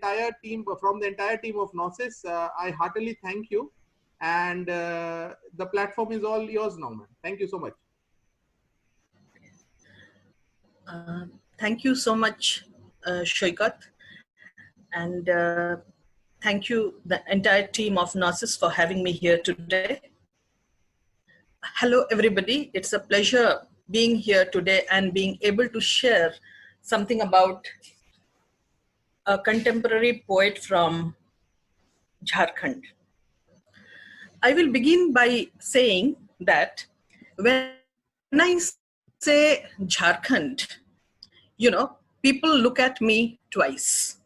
entire team, from the entire team of Gnosis, I heartily thank you. And the platform is all yours now, man. Thank you so much. Thank you so much, Shoikat. And thank you, the entire team of Gnosis, for having me here today. Hello, everybody. It's a pleasure being here today and being able to share something about a contemporary poet from Jharkhand. I will begin by saying that when I say Jharkhand, people look at me twice,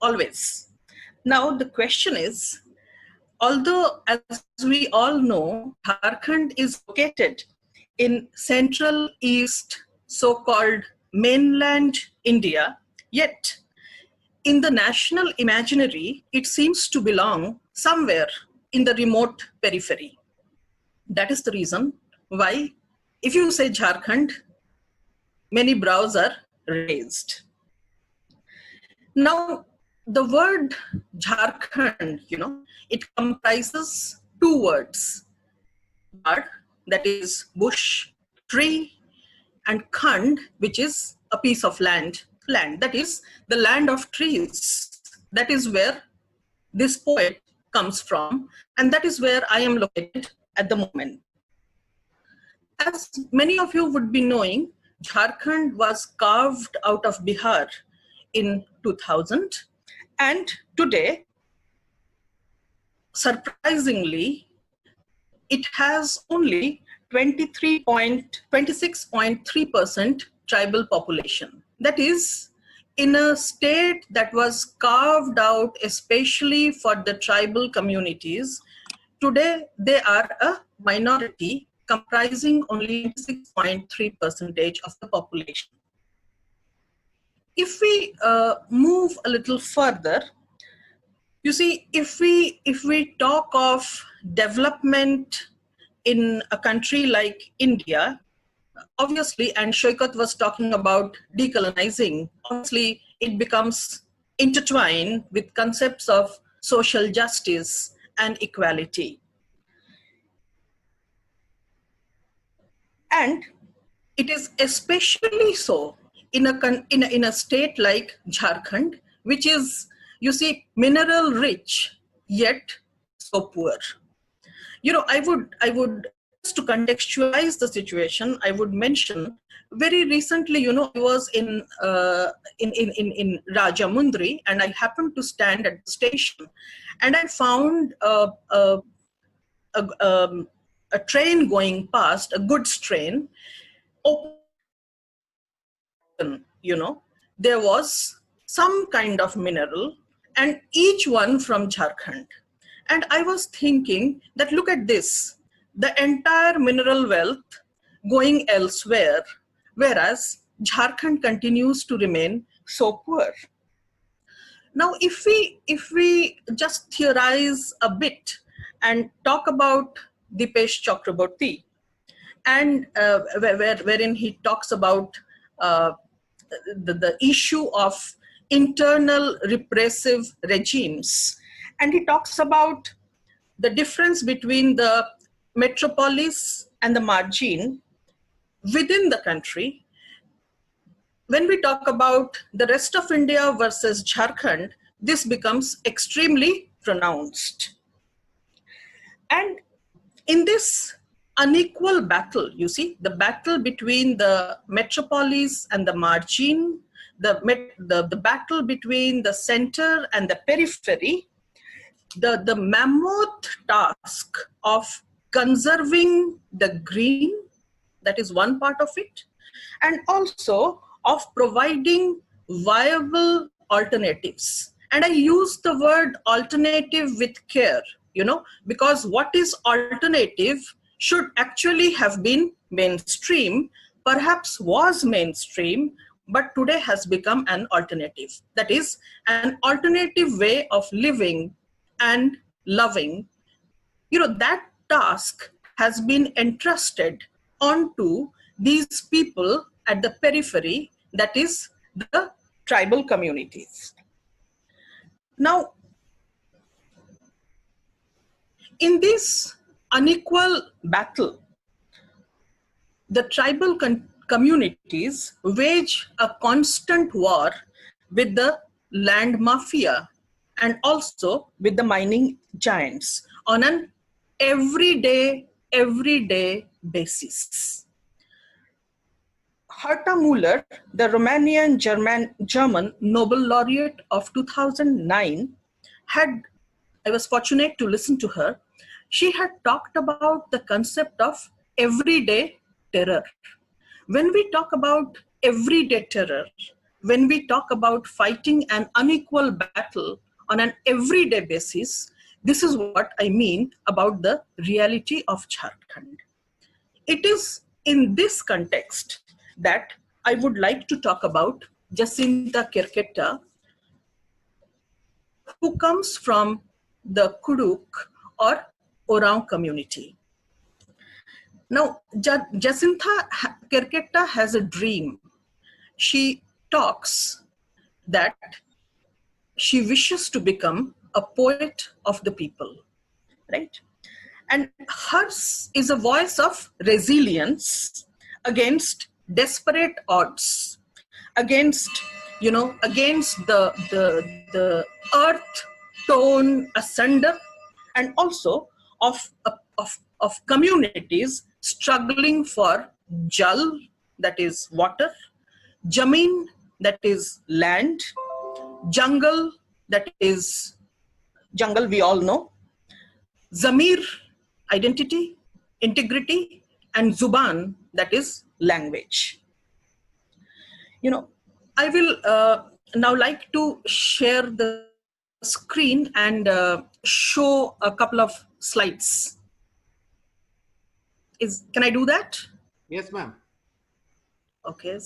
always. Now the question is, although as we all know, Jharkhand is located in Central East, so-called mainland India, yet in the national imaginary, it seems to belong somewhere in the remote periphery. That is the reason why, if you say Jharkhand, many brows are raised. Now, the word Jharkhand, it comprises two words, Jhar, that is bush, tree, and Khand, which is a piece of land, that is the land of trees. That is where this poet comes from, and that is where I am located at the moment. As many of you would be knowing, Jharkhand was carved out of Bihar in 2000, and today, surprisingly, it has only 26.3% tribal population. That is, in a state that was carved out especially for the tribal communities, today they are a minority comprising only 6.3% of the population. If we move a little further, you see, if we talk of development in a country like India, obviously, and Shoikat was talking about decolonizing, obviously it becomes intertwined with concepts of social justice and equality. And it is especially so in a state like Jharkhand, which is, you see, mineral rich, yet so poor. I would just to contextualize the situation, I would mention very recently, I was in Rajamundry, and I happened to stand at the station, and I found a train going past, a goods train. There was some kind of mineral, and each one from Jharkhand. And I was thinking that, look at this, the entire mineral wealth going elsewhere, whereas Jharkhand continues to remain so poor. Now, if we just theorize a bit and talk about Dipesh Chakraborty, and wherein he talks about the issue of internal repressive regimes, and he talks about the difference between the metropolis and the margin within the country. When we talk about the rest of India versus Jharkhand, this becomes extremely pronounced. And in this unequal battle, you see, the battle between the metropolis and the margin, the battle between the center and the periphery, the mammoth task of conserving the green, that is one part of it, and also of providing viable alternatives. And I use the word alternative with care, because what is alternative should actually have been mainstream, perhaps was mainstream, but today has become an alternative. That is an alternative way of living and loving. That task has been entrusted onto these people at the periphery, that is the tribal communities. Now, in this unequal battle, the tribal communities wage a constant war with the land mafia and also with the mining giants on an everyday basis. Herta Müller, the Romanian German Nobel laureate of 2009, I was fortunate to listen to her. She had talked about the concept of everyday terror. When we talk about everyday terror, when we talk about fighting an unequal battle on an everyday basis, this is what I mean about the reality of Jharkhand. It is in this context that I would like to talk about Jacinta Kerketa, who comes from the Kuduk or Orang community. Now, Jacinta Kerketa has a dream. She talks that she wishes to become a poet of the people, right? And hers is a voice of resilience against desperate odds, against the earth torn asunder, and also of communities struggling for jal, that is water, jameen, that is land, jungle, that is jungle we all know, zamir, identity, integrity, and zuban, that is language. I will now like to share the screen and show a couple of slides. Can I do that? Yes, ma'am. Okay.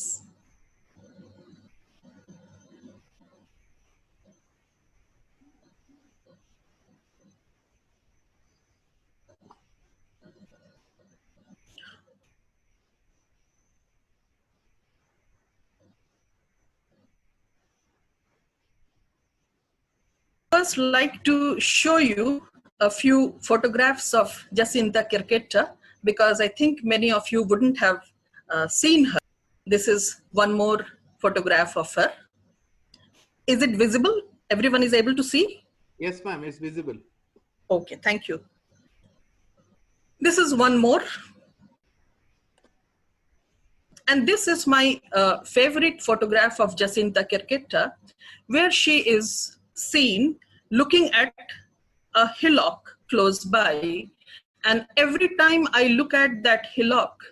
First, like to show you a few photographs of Jacinta Kerketa, because I think many of you wouldn't have seen her. This is one more photograph of her. Is it visible? Everyone is able to see? Yes, ma'am, it's visible. Okay, thank you. This is one more. And this is my favorite photograph of Jacinta Kerketa, where she is seen looking at a hillock close by. And every time I look at that hillock,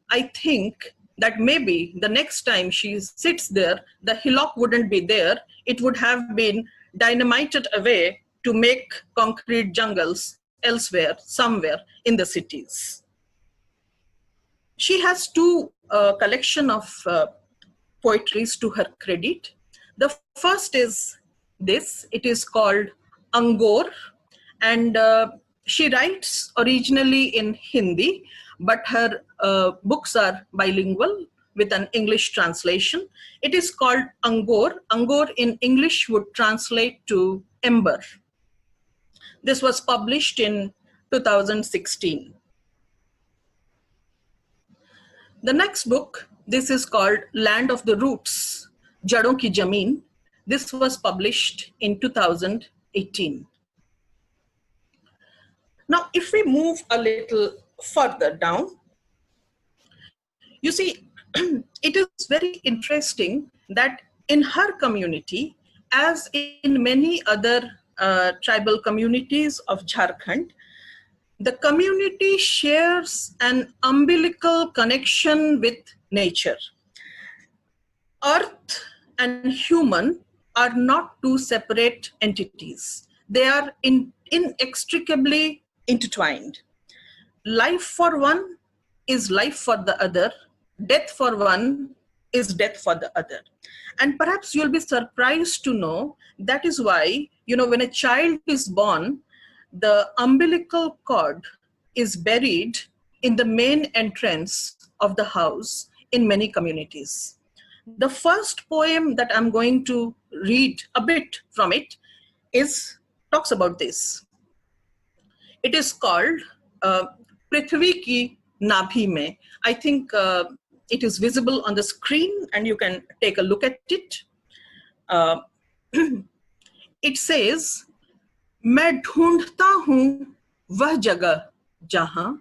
I think that maybe the next time she sits there, the hillock wouldn't be there. It would have been dynamited away to make concrete jungles elsewhere, somewhere in the cities. She has two collection of poetries to her credit. The first is this. It is called Angor, and she writes originally in Hindi, but her books are bilingual with an English translation. It is called Angor. Angor in English would translate to ember. This was published in 2016. The next book, this is called Land of the Roots, Jadon Ki Jameen. This was published in 2018. Now, if we move a little further down, you see, it is very interesting that in her community, as in many other tribal communities of Jharkhand, the community shares an umbilical connection with nature. Earth and human are not two separate entities. They are inextricably intertwined. Life for one is life for the other. Death for one is death for the other. And perhaps you'll be surprised to know that is why, when a child is born, the umbilical cord is buried in the main entrance of the house in many communities. The first poem that I'm going to read a bit from it talks about this. It is called Prithvi Ki Nabhi Mein. I think it is visible on the screen and you can take a look at it. It says, मैं ढूंढता हूं वह जगह जहां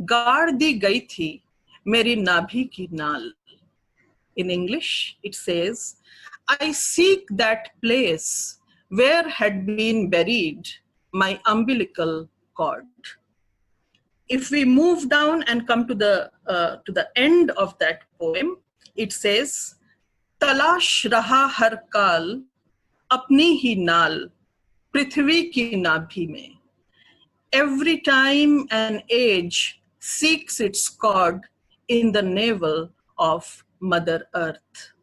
गाड़ दी गई थी मेरी नाभि की नाल. In English, it says, I seek that place where had been buried my umbilical cord. If we move down and come to the end of that poem, it says, तलाश रहा हर काल अपनी ही नाल पृथ्वी की नाभि में. Every time an age seeks its cord in the navel of Mother Earth.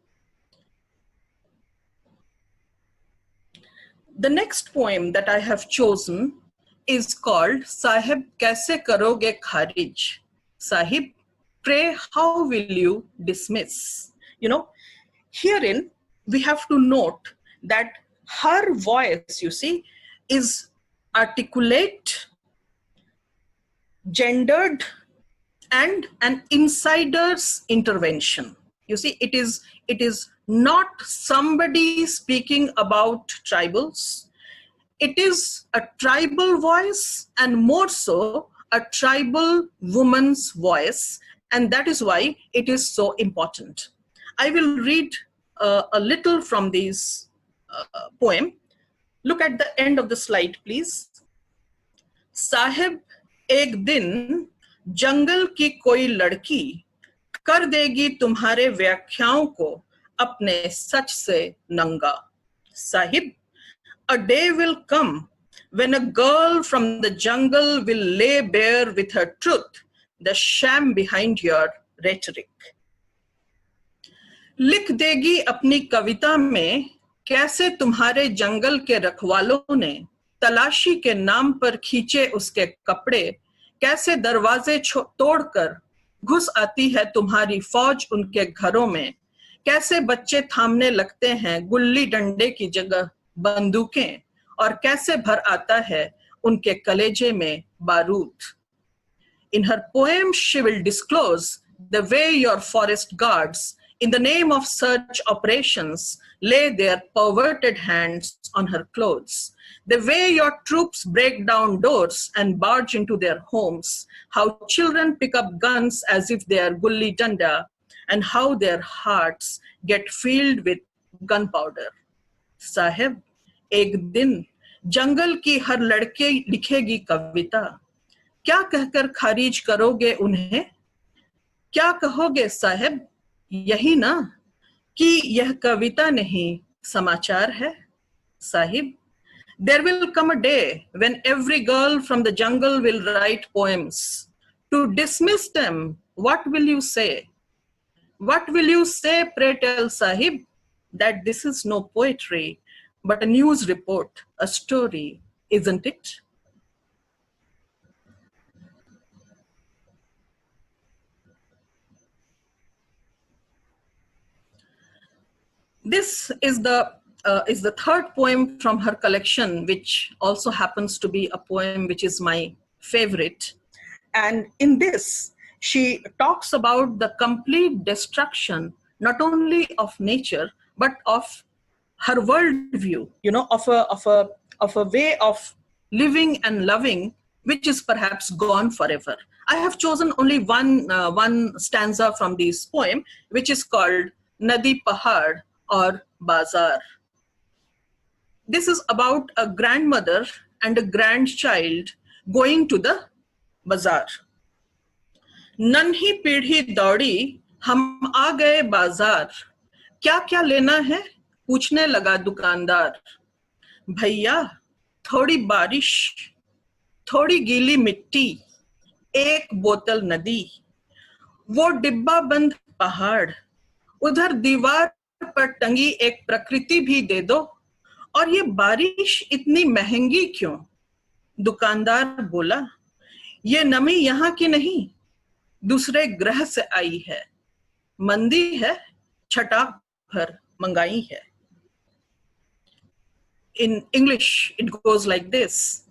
The next poem that I have chosen is called Sahib Kaise Karoge Kharij. Sahib, pray how will you dismiss? You know, herein we have to note that her voice, you see, is articulate, gendered, and an insider's intervention. You see, it is not somebody speaking about tribals. It is a tribal voice, and more so a tribal woman's voice, and that is why it is so important. I will read a little from this poem. Look at the end of the slide, please. Sahib एक दिन जंगल की कोई लड़की कर देगी तुम्हारे व्याख्याओं को अपने सच से नंगा. Sahib, a day will come when a girl from the jungle will lay bare with her truth the sham behind your rhetoric. लिख देगी अपनी कविता में कैसे तुम्हारे जंगल के रखवालों ने तलाशी के नाम पर खींचे उसके कपड़े, कैसे दरवाजे तोड़कर घुस आती है तुम्हारी फौज उनके घरों में, कैसे बच्चे थामने लगते हैं गुल्ली डंडे की जगह बंदूकें, और कैसे भर आता है उनके कलेजे में बारूद. In her poem, she will disclose the way your forest guards, in the name of search operations, lay their perverted hands on her clothes. The way your troops break down doors and barge into their homes, how children pick up guns as if they are gulli danda, and how their hearts get filled with gunpowder. Sahib, एक दिन जंगल की हर लड़के लिखेगी कविता, क्या कहकर खारिज करोगे उन्हें? क्या कहोगे साहिब, यही ना कि यह कविता नहीं समाचार है? Sahib, there will come a day when every girl from the jungle will write poems. To dismiss them, what will you say? What will you say, pray tell Sahib, that this is no poetry, but a news report, a story, isn't it? This is the third poem from her collection, which also happens to be a poem which is my favorite. And in this, she talks about the complete destruction, not only of nature, but of her worldview, you know, of a way of living and loving, which is perhaps gone forever. I have chosen only one stanza from this poem, which is called Nadi Pahad or Bazaar. This is about a grandmother and a grandchild going to the bazaar. नन्ही पीढ़ी दौड़ी हम आ गए बाजार, क्या क्या लेना है पूछने लगा दुकानदार. भैया थोड़ी बारिश, थोड़ी गीली मिट्टी, एक बोतल नदी, वो डिब्बा बंद पहाड़, उधर दीवार पर टंगी एक प्रकृति भी दे दो, और ये बारिश इतनी महंगी क्यों? दुकानदार बोला, ये नमी यहाँ की नहीं, दूसरे ग्रह से आई है, मंदी है, छटा भर मंगाई है. in English, it goes like this.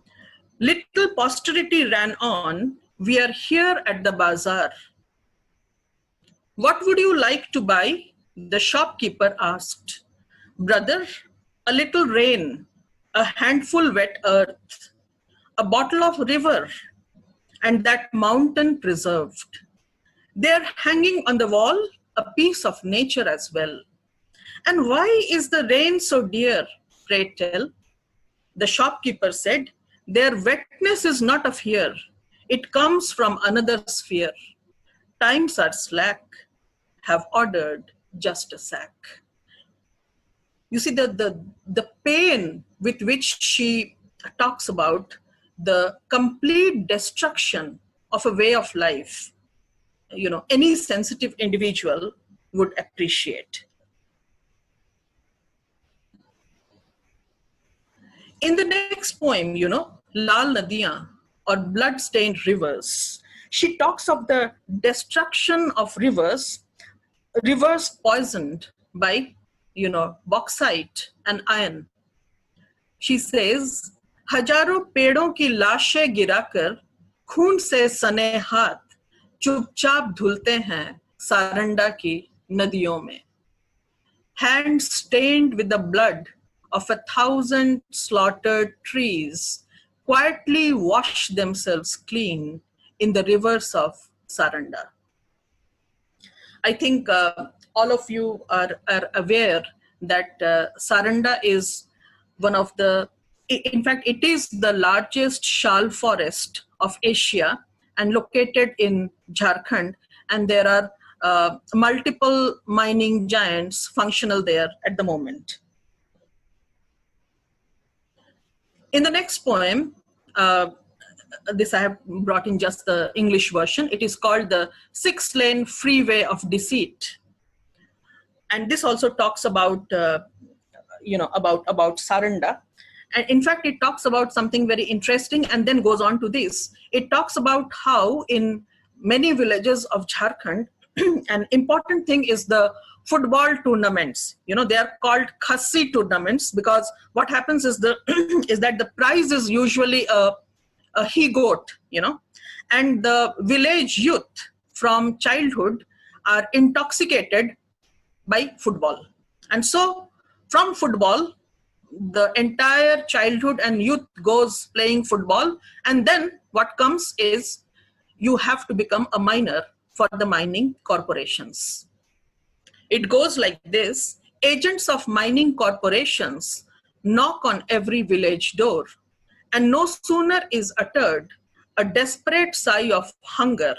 Little posterity ran on, we are here at the bazaar. What would you like to buy? The shopkeeper asked. Brother, a little rain, a handful wet earth, a bottle of river, and that mountain preserved. They're hanging on the wall, a piece of nature as well. And why is the rain so dear, pray tell? The shopkeeper said, their wetness is not of here. It comes from another sphere. Times are slack, have ordered just a sack. You see the pain with which she talks about the complete destruction of a way of life, any sensitive individual would appreciate. In the next poem, Lal Nadiyan, or blood-stained rivers, she talks of the destruction of rivers poisoned by, bauxite and iron. She says, हजारों पेड़ों की लाशें गिराकर खून से सने हाथ चुपचाप धुलते हैं सारंडा की नदियों में. Hands stained with the blood of 1,000 slaughtered trees quietly wash themselves clean in the rivers of Saranda. I think all of you are aware that Saranda is one of the, in fact, it is the largest shal forest of Asia and located in Jharkhand, and there are multiple mining giants functional there at the moment. In the next poem, this I have brought in just the English version. It is called the 6-Lane Freeway of Deceit. And this also talks about, about Saranda. And in fact, it talks about something very interesting and then goes on to this. It talks about how in many villages of Jharkhand, an important thing is the football tournaments. They are called khassi tournaments because what happens is is that the prize is usually a he-goat, and the village youth from childhood are intoxicated by football. And so from football, the entire childhood and youth goes playing football. And then what comes is you have to become a miner for the mining corporations. It goes like this. Agents of mining corporations knock on every village door, and no sooner is uttered a desperate sigh of hunger,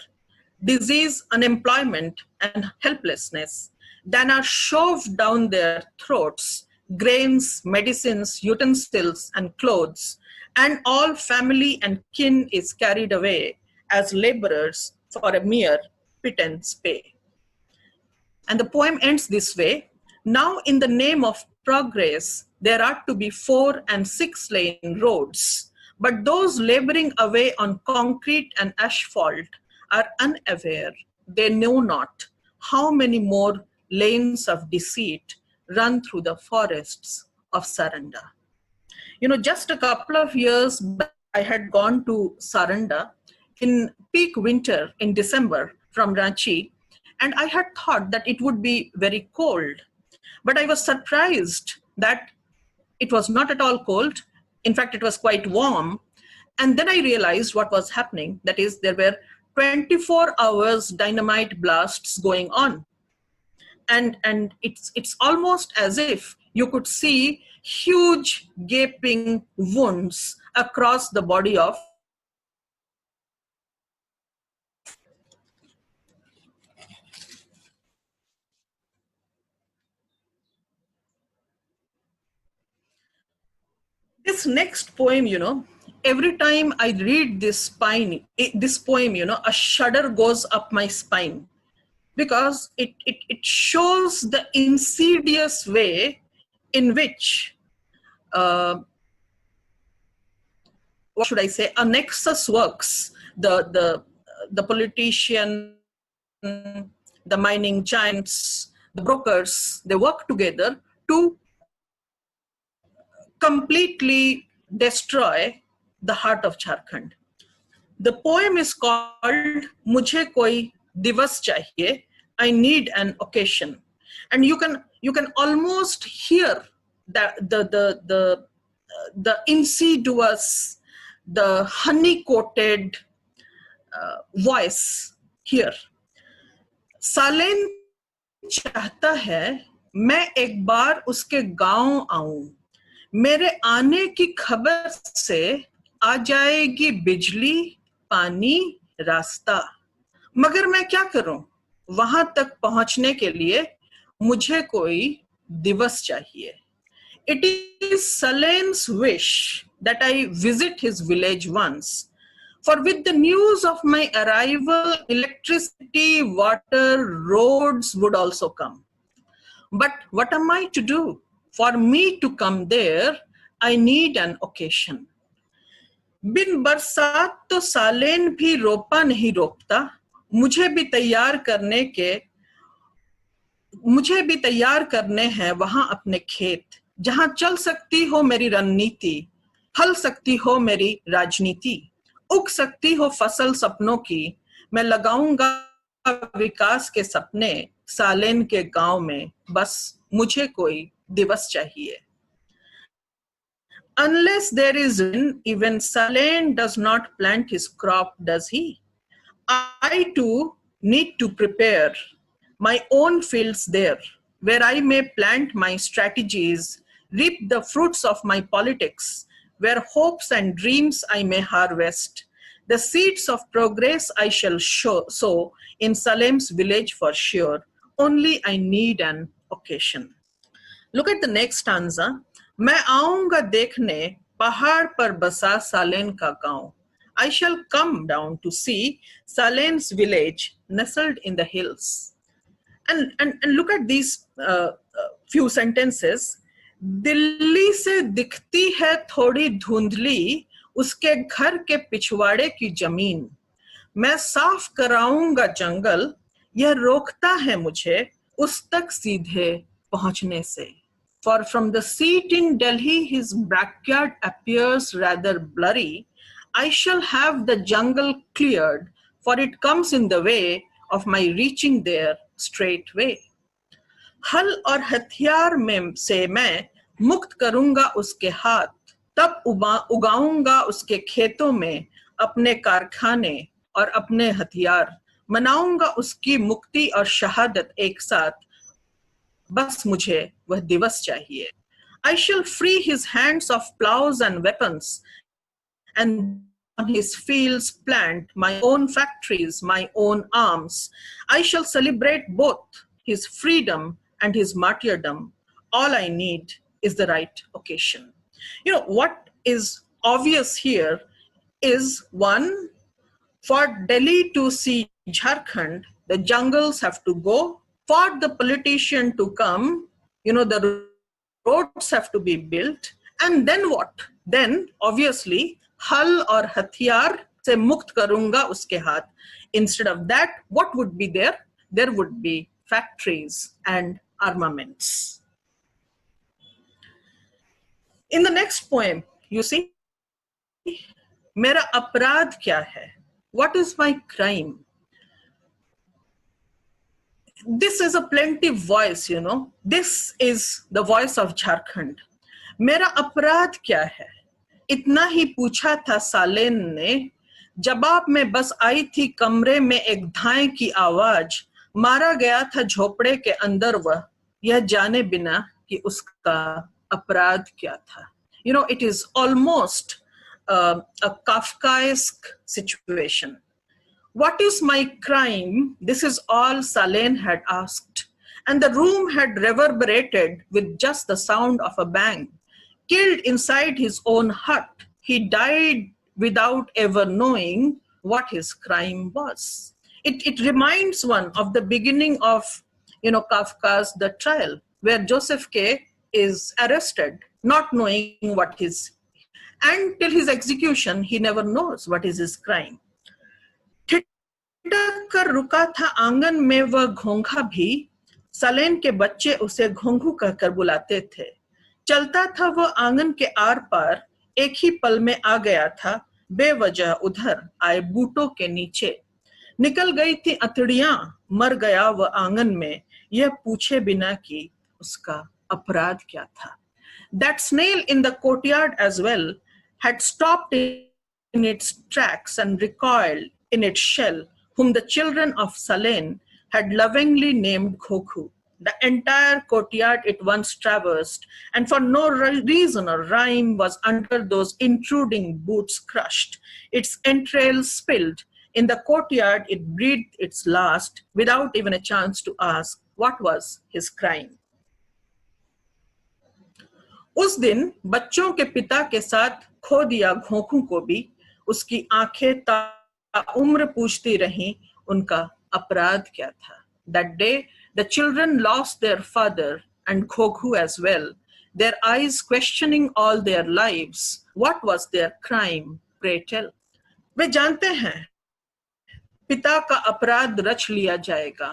disease, unemployment, and helplessness than are shoved down their throats grains, medicines, utensils, and clothes, and all family and kin is carried away as laborers for a mere pittance pay. And the poem ends this way. Now in the name of progress, there are to be 4- and 6-lane roads, but those laboring away on concrete and asphalt are unaware. They know not how many more lanes of deceit run through the forests of Saranda. Just a couple of years back, I had gone to Saranda in peak winter in December from Ranchi, and I had thought that it would be very cold. But I was surprised that it was not at all cold. In fact, it was quite warm. And then I realized what was happening. That is, there were 24 hours dynamite blasts going on. And it's almost as if you could see huge gaping wounds across the body of this next poem, every time I read this poem, a shudder goes up my spine, because it shows the insidious way in which, what should I say, a nexus works. The politician, the mining giants, the brokers, they work together to completely destroy the heart of Jharkhand. The poem is called Mujhe Koi Divas Chahiye, I Need an Occasion. And you can almost hear the insidious, the honey-coated voice here. सालेन चाहता है मैं एक बार उसके गांव आऊं, मेरे आने की खबर से आ जाएगी बिजली, पानी, रास्ता। मगर मैं क्या करूं? वहां तक पहुंचने के लिए मुझे कोई दिवस चाहिए। It is Salen's wish that I visit his village once. For with the news of my arrival, electricity, water, roads would also come. But what am I to do? For me to come there, I need an occasion. बिन बरसात तो सालेन भी रोपा नहीं रोपता, मुझे भी तैयार करने हैं वहां अपने खेत, जहां चल सकती हो मेरी रणनीति, फल सकती हो मेरी राजनीति, उग सकती हो फसल सपनों की, मैं लगाऊंगा विकास के सपने सालेन के गांव में, बस मुझे कोई दिवस चाहिए। Unless there is rain, even Salen does not plant his crop, does he? I too need to prepare my own fields there, where I may plant my strategies, reap the fruits of my politics, where hopes and dreams I may harvest. The seeds of progress I shall sow in Salem's village for sure. Only I need an occasion. Look at the next stanza. मैं आऊंगा देखने पहाड़ पर बसा सालेन का गांव. I shall come down to see Salen's village nestled in the hills. And look at these few sentences. Delhi से दिखती है थोड़ी धुंधली उसके घर के पिछवाड़े की जमीन. मैं साफ कराऊंगा जंगल, यह रोकता है मुझे उस तक सीधे पहुंचने से. For from the seat in Delhi his backyard appears rather blurry. I shall have the jungle cleared, for it comes in the way of my reaching there straightway. हल और हथियार में से मैं मुक्त करूंगा उसके हाथ, तब उगाऊंगा उसके खेतों में अपने कारखाने और अपने हथियार, मनाऊंगा उसकी मुक्ति और शहादत एक साथ, बस मुझे वह दिवस चाहिए. I shall free his hands of plows and weapons, and on his fields plant my own factories, my own arms. I shall celebrate both his freedom and his martyrdom. All I need is the right occasion. You know, what is obvious here is, one, for Delhi to see Jharkhand, the jungles have to go. For the politician to come, you know, the roads have to be built. And then what? Then, obviously, hal or hatiyar se mukt karunga uske haath. Instead of that, what would be there? There would be factories and armaments. In the next poem, you see, Mera aparadh kya hai? What is my crime? This is a plaintive voice, you know. This is the voice of Jharkhand. मेरा अपराध क्या है? इतना ही पूछा था सालेन ने, जवाब में बस आई थी कमरे में एक धाए की आवाज, मारा गया था झोपड़े के अंदर वह, यह जाने बिना कि उसका अपराध क्या था. You know, it is almost a Kafkaesque situation. What is my crime? This is all Salen had asked. And the room had reverberated with just the sound of a bang. Killed inside his own hut, he died without ever knowing what his crime was. It reminds one of the beginning of, you know, Kafka's The Trial, where Joseph K. is arrested, not knowing what his, and till his execution, he never knows what is his crime. कर रुका था आंगन में वह घोंघा भी, सलेन के बच्चे उसे घोंघू कहकर बुलाते थे. चलता था वो आंगन के आर पार, एक ही पल में आ गया था बेवजह उधर आए बूटों के नीचे। निकल गई थी अतड़ियां, मर गया वह आंगन में, यह पूछे बिना कि उसका अपराध क्या था। That snail in the courtyard as well had stopped in its tracks and recoiled in its shell, whom the children of Salen had lovingly named Khokhu. The entire courtyard it once traversed, and for no reason or rhyme was under those intruding boots crushed, its entrails spilled. In the courtyard it breathed its last, without even a chance to ask what was his crime. उस दिन बच्चों के पिता के साथ खो दिया घोंखू को भी, उसकी आंखें ताउम्र पूछती रहीं उनका अपराध क्या था। That day the children lost their father and Khokhu as well, their eyes questioning all their lives. What was their crime? Pray tell. वे जानते हैं पिता का अपराध रच लिया जाएगा,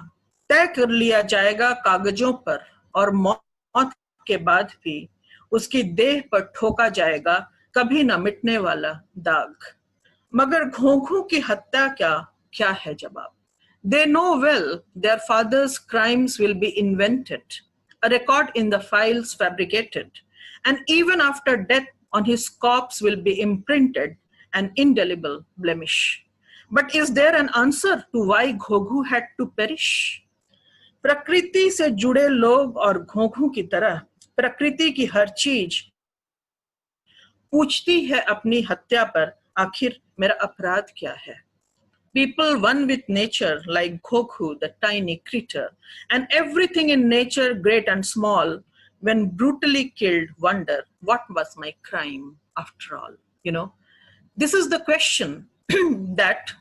तय कर लिया जाएगा कागजों पर, और मौत के बाद भी उसकी देह पर ठोका जाएगा कभी न मिटने वाला दाग। मगर घोंघू की हत्या क्या है जवाब? They know well their father's crimes will be invented, a record in the files fabricated, and even after death on his corpse will be imprinted an indelible blemish. But is there an answer to why घोंघू had to perish? प्रकृति से जुड़े लोग और घोंघू की तरह प्रकृति की हर चीज पूछती है अपनी हत्या पर, आखिर मेरा अपराध क्या है? People one with nature like Khokhu, the tiny creature, and everything in nature, great and small, when brutally killed, wonder, what was my crime after all? You know, this is the question that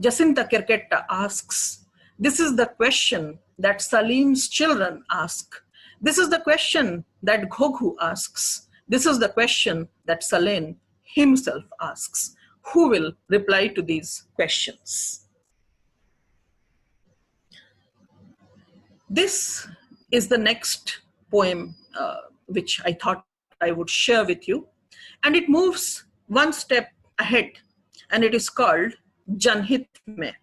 Jacinta Querqueta asks. This is the question that Salim's children ask. This is the question that Ghoghu asks. This is the question that Salen himself asks. Who will reply to these questions? This is the next poem which I thought I would share with you. And it moves one step ahead, and it is called जनहित में।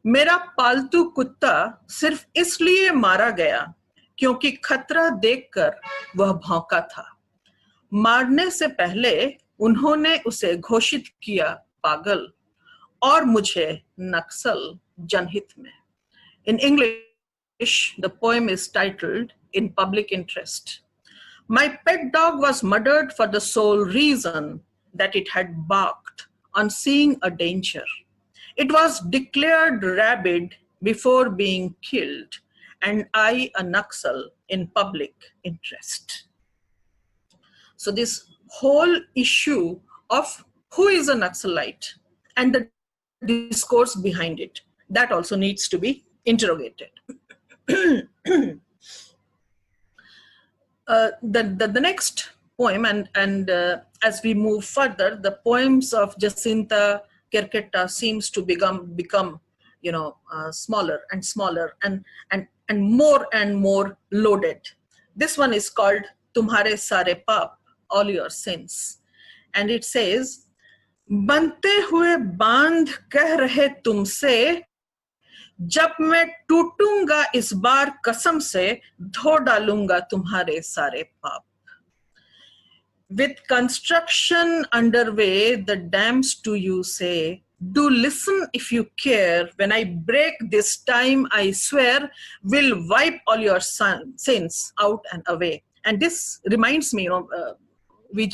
मेरा पालतू कुत्ता सिर्फ इसलिए मारा गया क्योंकि खतरा देखकर वह भौंका था। मारने से पहले उन्होंने उसे घोषित किया पागल और मुझे नक्सल जनहित में। In English, the poem is titled In Public Interest. My pet dog was murdered for the sole reason that it had barked on seeing a danger. It was declared rabid before being killed, and I a Naxal in public interest. So this whole issue of who is a Naxalite and the discourse behind it, that also needs to be interrogated. The next poem, and as we move further, the poems of Jacinta Querqueta seems to become smaller and smaller and more loaded. This one is called Tumhare Sare Paap, All Your Sins, and it says, बनते हुए बांध कह रहे तुमसे, जब मैं टूटूंगा इस बार कसम से, धो डालूंगा तुम्हारे सारे पाप. With construction underway, the dams to you say, do listen if you care. When I break this time, I swear, will wipe all your sins out and away. And this reminds me, we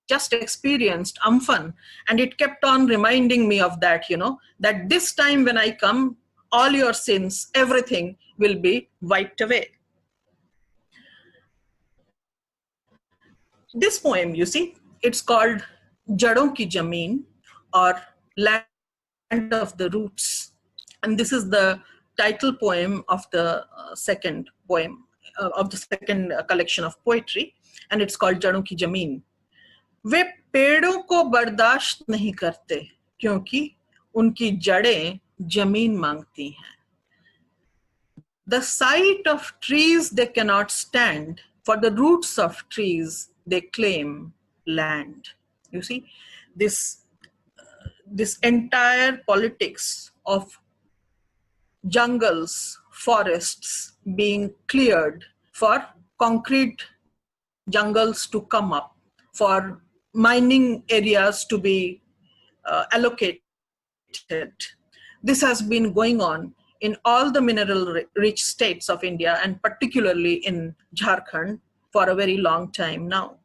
just experienced Amphan, and it kept on reminding me of that, that this time when I come, all your sins, everything will be wiped away. This poem, you see, it's called Jadon Ki Jameen, or Land of the Roots. And this is the title poem of the second poem, of the second collection of poetry. And it's called Jadon Ki Jameen. वे पेड़ों को बर्दाश्त नहीं करते क्योंकि उनकी जड़ें जमीन मांगती हैं. The sight of trees they cannot stand For the roots of trees, they claim land. You see, this entire politics of jungles, forests being cleared for concrete jungles to come up, for mining areas to be allocated. This has been going on in all the mineral-rich states of India, and particularly in Jharkhand, for a very long time now.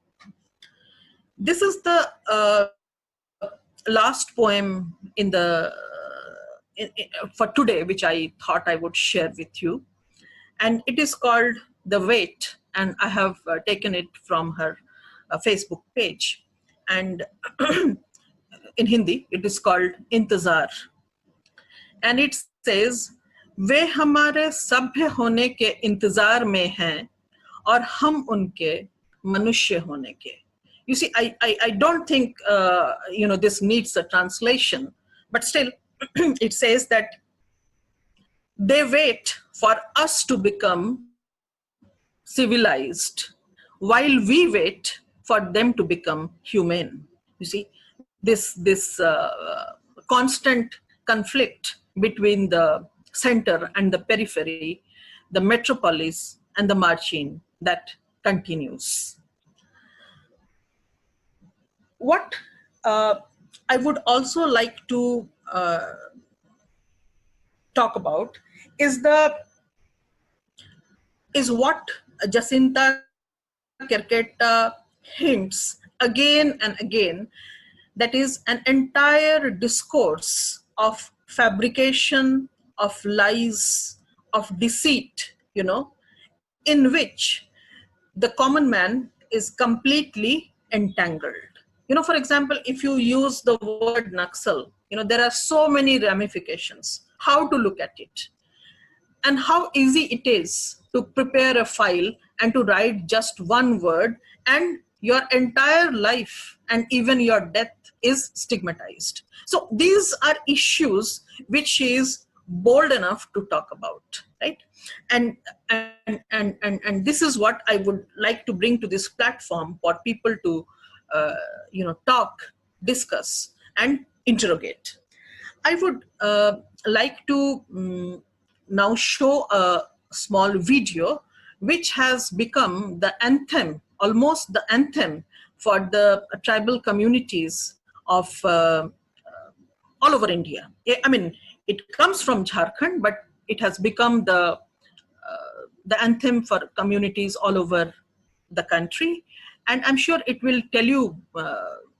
This is the last poem in the for today, which I thought I would share with you. And it is called The Wait, and I have taken it from her Facebook page. And in Hindi, it is called Intezar. And it says, वे हमारे सभ्य होने के इंतजार में हैं और हम उनके मनुष्य होने के. You see, I don't think this needs a translation, but still it says that they wait for us to become civilized while we wait for them to become humane. You see, this constant conflict between the center and the periphery, the metropolis and the margin, that continues. What I would also like to talk about is what Jacinta Querqueta hints again and again, that is an entire discourse of fabrication, of lies, of deceit, in which the common man is completely entangled. For example, if you use the word Naxal, there are so many ramifications, how to look at it, and how easy it is to prepare a file and to write just one word, and your entire life and even your death is stigmatized. So these are issues which she is bold enough to talk about, right? And this is what I would like to bring to this platform for people to talk, discuss, and interrogate. I would like to now show a small video which has become the anthem, almost the anthem for the tribal communities of all over India. I mean, it comes from Jharkhand, but it has become the anthem for communities all over the country. And I'm sure it will tell you,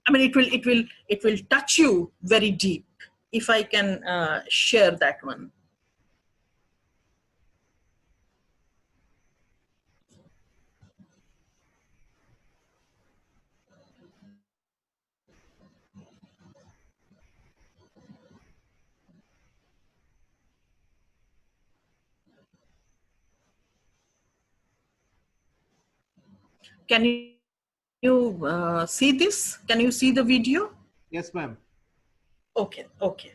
it will touch you very deep, if I can share that one. Can you see this? Can you see the video? Yes, ma'am. Okay, okay.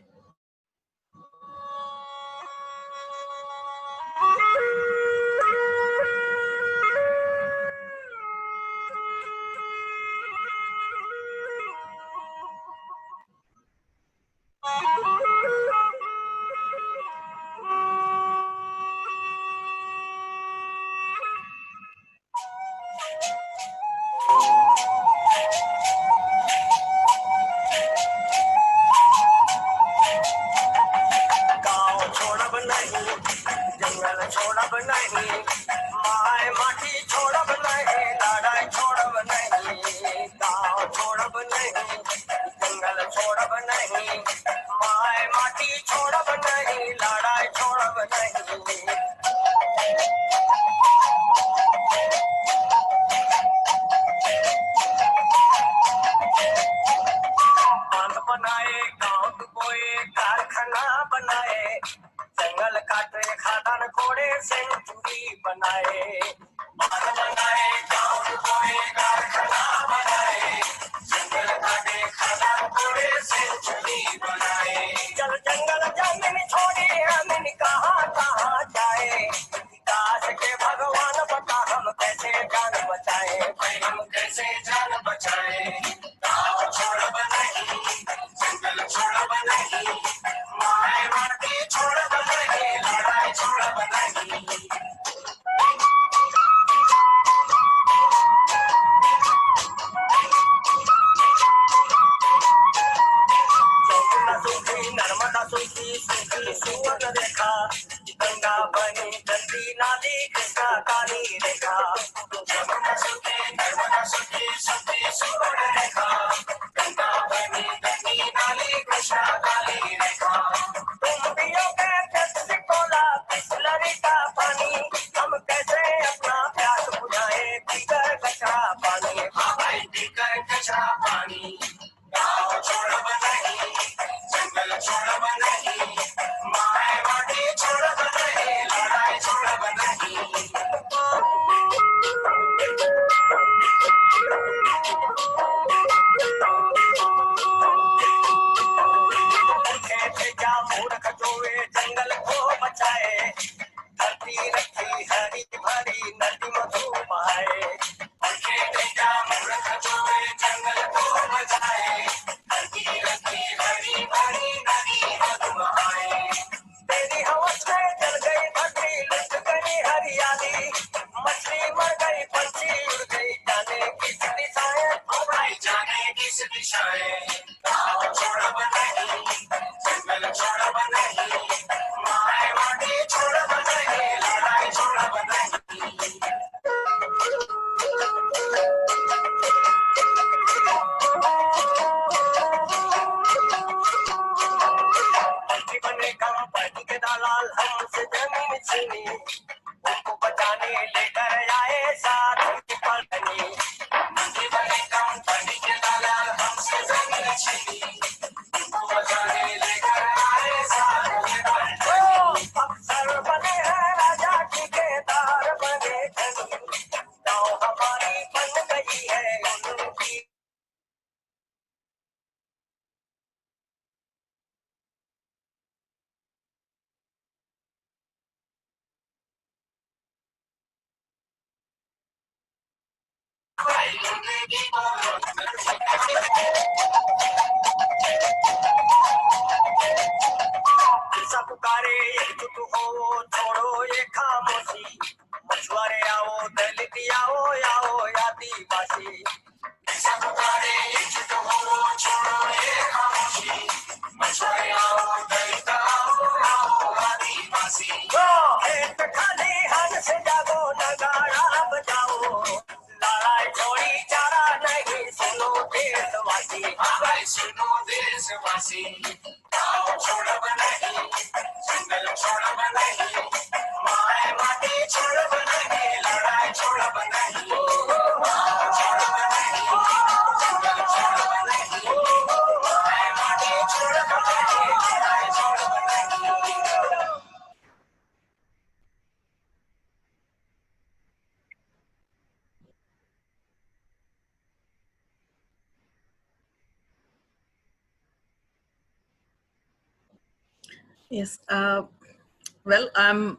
Yes. Well, I'm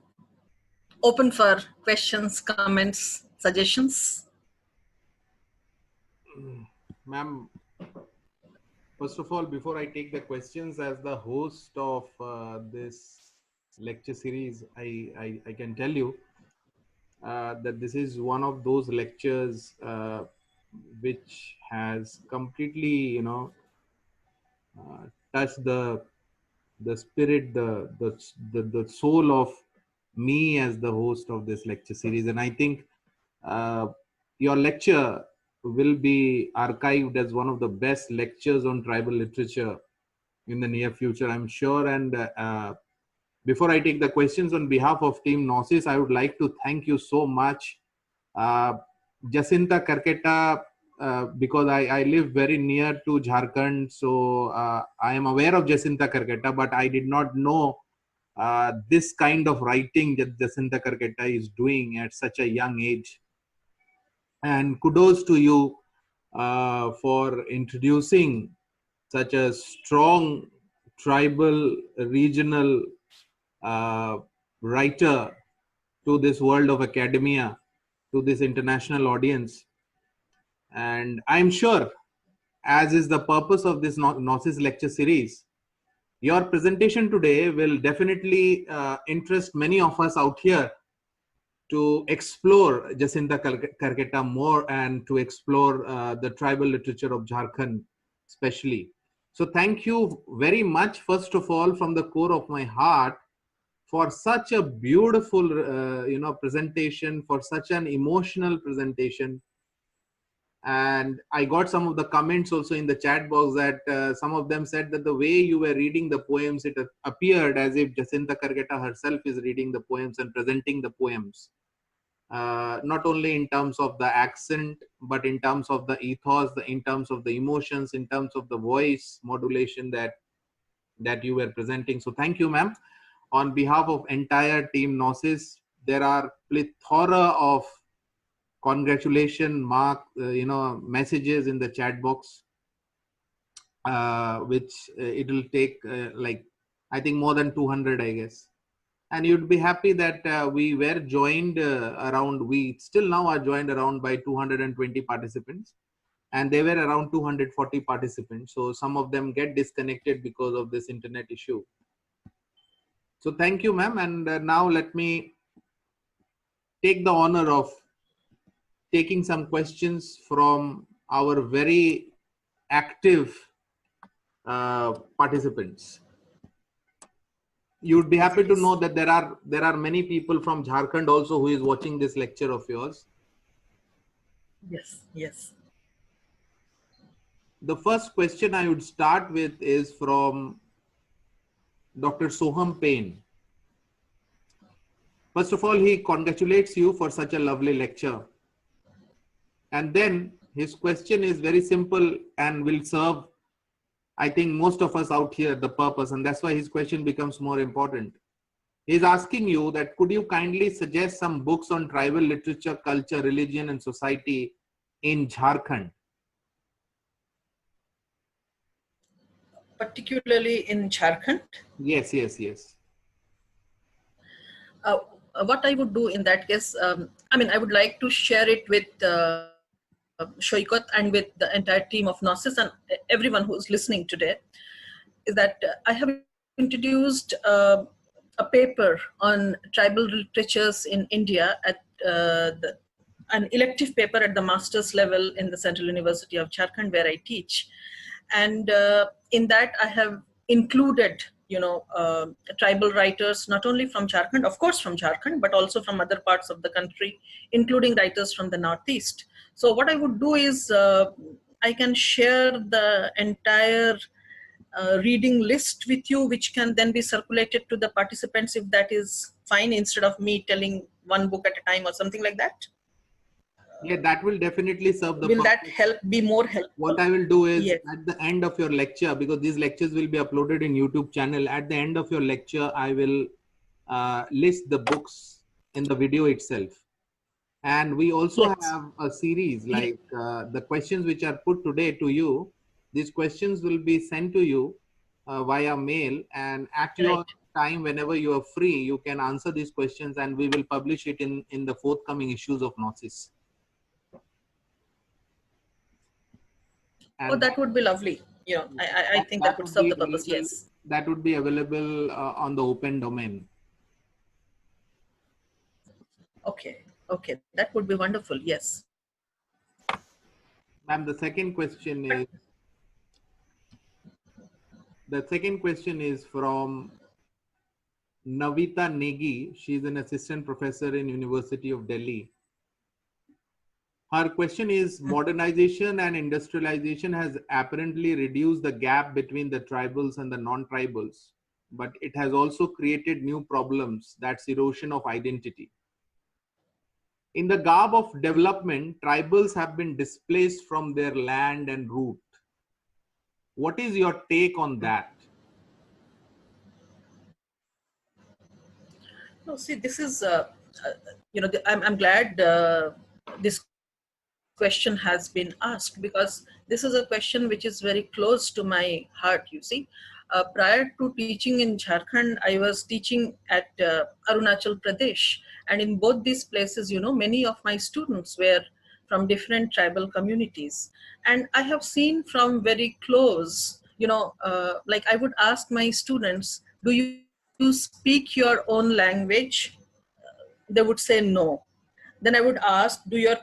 open for questions, comments, suggestions. Ma'am, first of all, before I take the questions, as the host of this lecture series, I can tell you that this is one of those lectures which has completely, touched the spirit, the soul of me as the host of this lecture series. And I think uh, your lecture will be archived as one of the best lectures on tribal literature in the near future, I'm sure. And before I take the questions, on behalf of Team Gnosis, I would like to thank you so much, uh, Jacinta Karketa, because I live very near to Jharkhand, so I am aware of Jacinta Karketa, but I did not know this kind of writing that Jacinta Karketa is doing at such a young age. And kudos to you for introducing such a strong tribal regional uh, writer to this world of academia, to this international audience. And I'm sure, as is the purpose of this Gnosis lecture series, your presentation today will definitely interest many of us out here to explore Jacinta Karketa more and to explore the tribal literature of Jharkhand especially. So thank you very much, first of all, from the core of my heart, for such a beautiful presentation, for such an emotional presentation. And I got some of the comments also in the chat box that some of them said that the way you were reading the poems, it appeared as if Jacinta Karketa herself is reading the poems and presenting the poems. not only in terms of the accent, but in terms of the ethos, in terms of the emotions, in terms of the voice modulation that you were presenting. So thank you, ma'am. On behalf of entire team Gnosis, there are plethora of congratulation messages in the chat box, which it will take like I think more than 200, I guess. And you'd be happy that we were joined we still now are joined around by 220 participants, and they were around 240 participants. So some of them get disconnected because of this internet issue. So thank you, ma'am. And now let me take the honor of taking some questions from our very active participants. You'd be happy to know that there are many people from Jharkhand also who is watching this lecture of yours. Yes, yes. The first question I would start with is from Dr. Soham Payne. First of all, he congratulates you for such a lovely lecture. And then his question is very simple and will serve, I think, most of us out here the purpose, and that's why his question becomes more important. He's asking you that could you kindly suggest some books on tribal literature, culture, religion, and society in Jharkhand? Particularly in Jharkhand? Yes, yes, yes. What I would do in that case, I would like to share it with Shoykot and with the entire team of Gnosis and everyone who's listening today, is that I have introduced a paper on tribal literatures in India at an elective paper at the master's level in the Central University of Jharkhand, where I teach. And in that I have included tribal writers, not only from Jharkhand, of course from Jharkhand, but also from other parts of the country, including writers from the Northeast. So what I would do is I can share the entire reading list with you, which can then be circulated to the participants if that is fine, instead of me telling one book at a time or something like that. Yeah, that will definitely serve the purpose. Will that be more helpful? What I will do is at the end of your lecture, because these lectures will be uploaded in YouTube channel, at the end of your lecture, I will list the books in the video itself. And we also have a series like the questions which are put today to you. These questions will be sent to you via mail, and at your time, whenever you are free, you can answer these questions, and we will publish it in the forthcoming issues of Gnosis. And that would be lovely. I think that would serve the purpose. Yes. That would be available on the open domain. Okay. Okay. That would be wonderful. Yes. Ma'am, the second question is from Navita Negi. She's an assistant professor in University of Delhi. Her question is, modernization and industrialization has apparently reduced the gap between the tribals and the non-tribals, but it has also created new problems. That's erosion of identity. In the garb of development, tribals have been displaced from their land and root. What is your take on that? No, see, this is, I'm glad this question has been asked, because this is a question which is very close to my heart. You see, prior to teaching in Jharkhand, I was teaching at Arunachal Pradesh, and in both these places, many of my students were from different tribal communities, and I have seen from very close, like I would ask my students, do you speak your own language? They would say no. Then I would ask, do your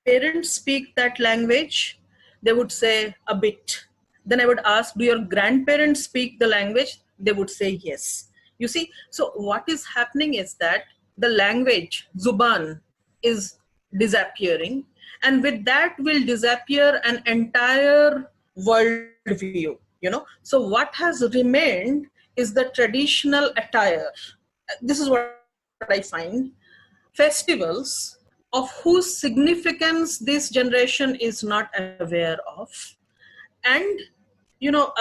parents speak that language? They would say a bit. Then I would ask, do your grandparents speak the language? They would say yes. You see, so what is happening is that the language, Zuban, is disappearing, and with that will disappear an entire worldview. So what has remained is the traditional attire. This is what I find. Festivals of whose significance this generation is not aware of. And, you know,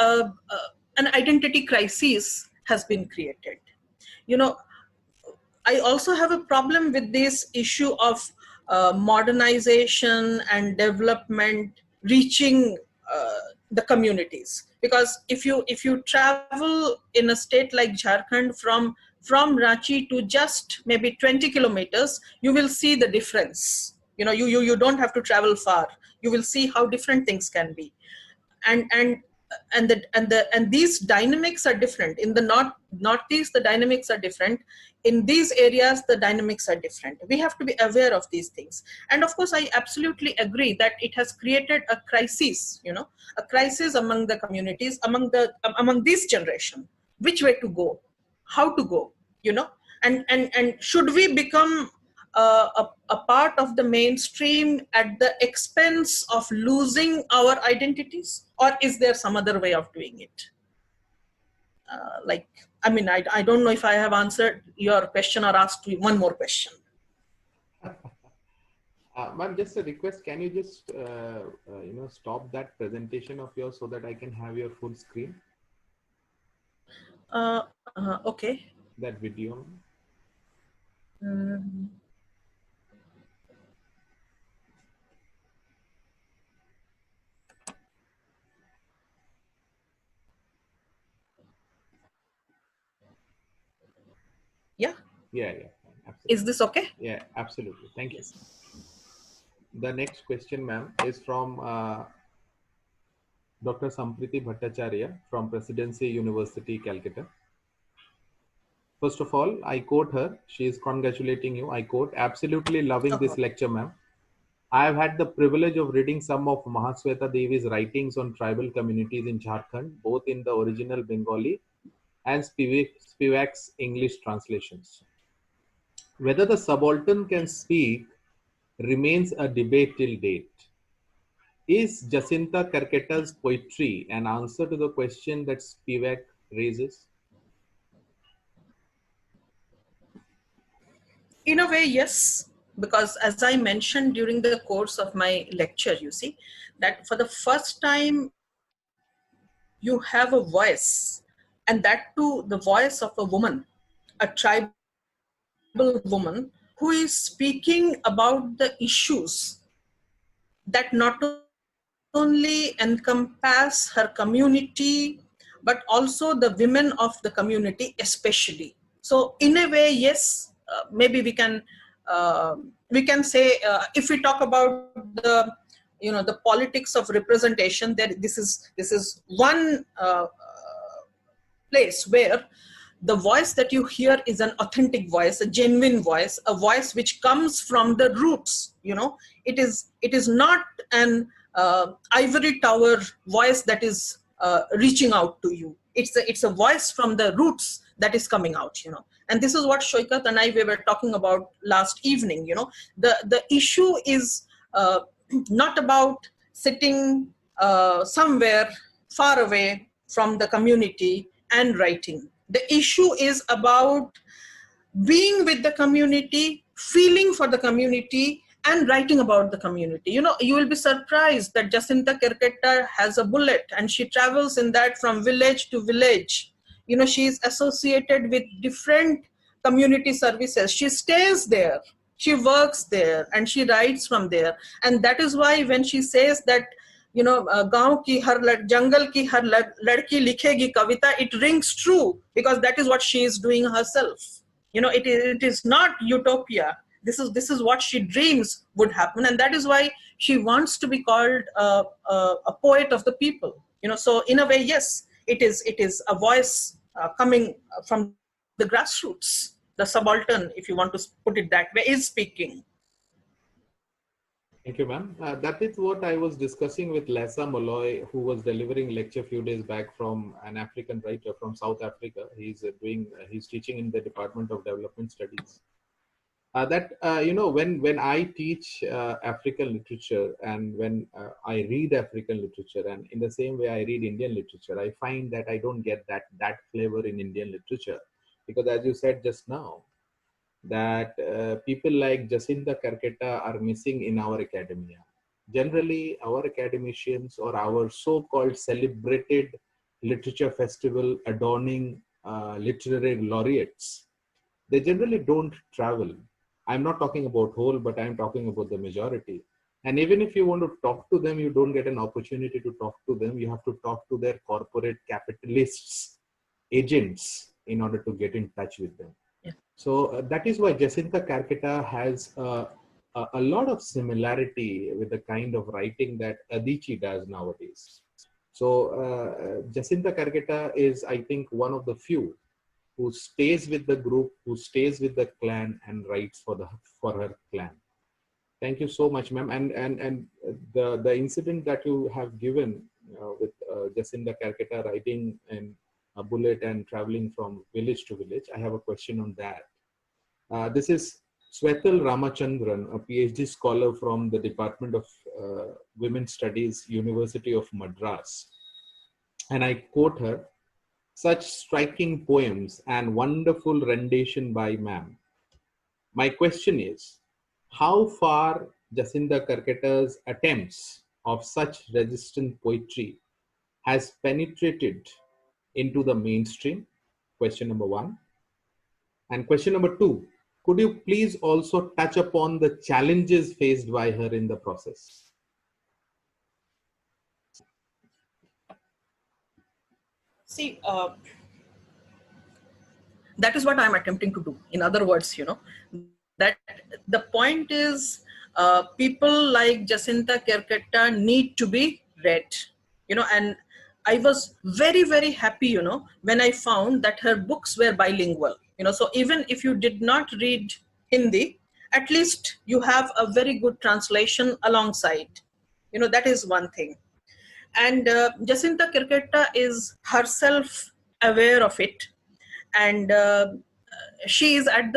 an identity crisis has been created. You know, I also have a problem with this issue of modernization and development reaching the communities, because if you travel in a state like Jharkhand from Ranchi to just maybe 20 kilometers, you will see the difference. You know, you don't have to travel far. You will see how different things can be. And these dynamics are different in the northeast. The dynamics are different in these areas. The dynamics are different. We have to be aware of these things. And of course, I absolutely agree that it has created a crisis, you know, a crisis among the communities, among this generation. Which way to go, how to go, you know. And should we become a part of the mainstream at the expense of losing our identities, or is there some other way of doing it? I mean, I don't know if I have answered your question or asked you one more question. Ma'am, just a request. Can you just stop that presentation of yours so that I can have your full screen? Okay. That video. Yeah. Yeah. Absolutely. Is this okay? Yeah, absolutely. Thank you. Yes. The next question, ma'am, is from Dr. Sampriti Bhattacharya from Presidency University, Calcutta. First of all, I quote her. She is congratulating you. I quote, "Absolutely loving this lecture, ma'am. I have had the privilege of reading some of Mahasweta Devi's writings on tribal communities in Jharkhand, both in the original Bengali and Spivak's English translations. Whether the subaltern can speak remains a debate till date. Is Jacinta Karketa's poetry an answer to the question that Spivak raises?" In a way, yes, because as I mentioned during the course of my lecture, you see, that for the first time, you have a voice, and that too, the voice of a woman, a tribal woman, who is speaking about the issues that not only encompass her community, but also the women of the community especially. So in a way, yes, maybe we can say, if we talk about the, you know, the politics of representation, that this is one place where the voice that you hear is an authentic voice, a genuine voice, a voice which comes from the roots. You know, it is not an ivory tower voice that is reaching out to you. It's a voice from the roots that is coming out, you know. And this is what Shoikat and I, we were talking about last evening. You know, the issue is not about sitting somewhere far away from the community and writing. The issue is about being with the community, feeling for the community, and writing about the community. You know, you will be surprised that Jacinta Kerketa has a bullet and she travels in that from village to village. You know, she is associated with different community services. She stays there, she works there, and she writes from there. And that is why when she says that, you know, gaon ki har jungle ki har ladki likhegi kavita, it rings true, because that is what she is doing herself. You know, it is not utopia. This is what she dreams would happen, and that is why she wants to be called a poet of the people. You know, so in a way, yes, it is a voice coming from the grassroots. The subaltern, if you want to put it that way, is speaking. Thank you, ma'am. That is what I was discussing with Lesa Molloy, who was delivering lecture a few days back from an African writer from South Africa. He's teaching in the Department of Development Studies. When I teach African literature, and when I read African literature, and in the same way I read Indian literature, I find that I don't get that flavor in Indian literature, because as you said just now, that people like Jacinta Karketa are missing in our academia. Generally, our academicians or our so-called celebrated literature festival adorning literary laureates, they generally don't travel. I'm not talking about whole, but I'm talking about the majority. And even if you want to talk to them, you don't get an opportunity to talk to them. You have to talk to their corporate capitalists, agents, in order to get in touch with them. Yeah. So that is why Jacinta Karketa has a lot of similarity with the kind of writing that Adichie does nowadays. So Jacinta Karketa is, I think, one of the few who stays with the group, who stays with the clan and writes for her clan. Thank you so much, ma'am. And the incident that you have given with Jacinta Karketa riding in a bullet and traveling from village to village, I have a question on that. This is Swetal Ramachandran, a PhD scholar from the Department of Women's Studies, University of Madras. And I quote her, "Such striking poems and wonderful rendition by ma'am. My question is, how far Jacinta Karketa's attempts of such resistant poetry has penetrated into the mainstream?" Question number one. And question number two, could you please also touch upon the challenges faced by her in the process? See, that is what I'm attempting to do. In other words, that the point is, people like Jacinta Karketa need to be read, and I was very, very happy, when I found that her books were bilingual, so even if you did not read Hindi, at least you have a very good translation alongside, that is one thing. And Jacinta Karketa is herself aware of it, and she is at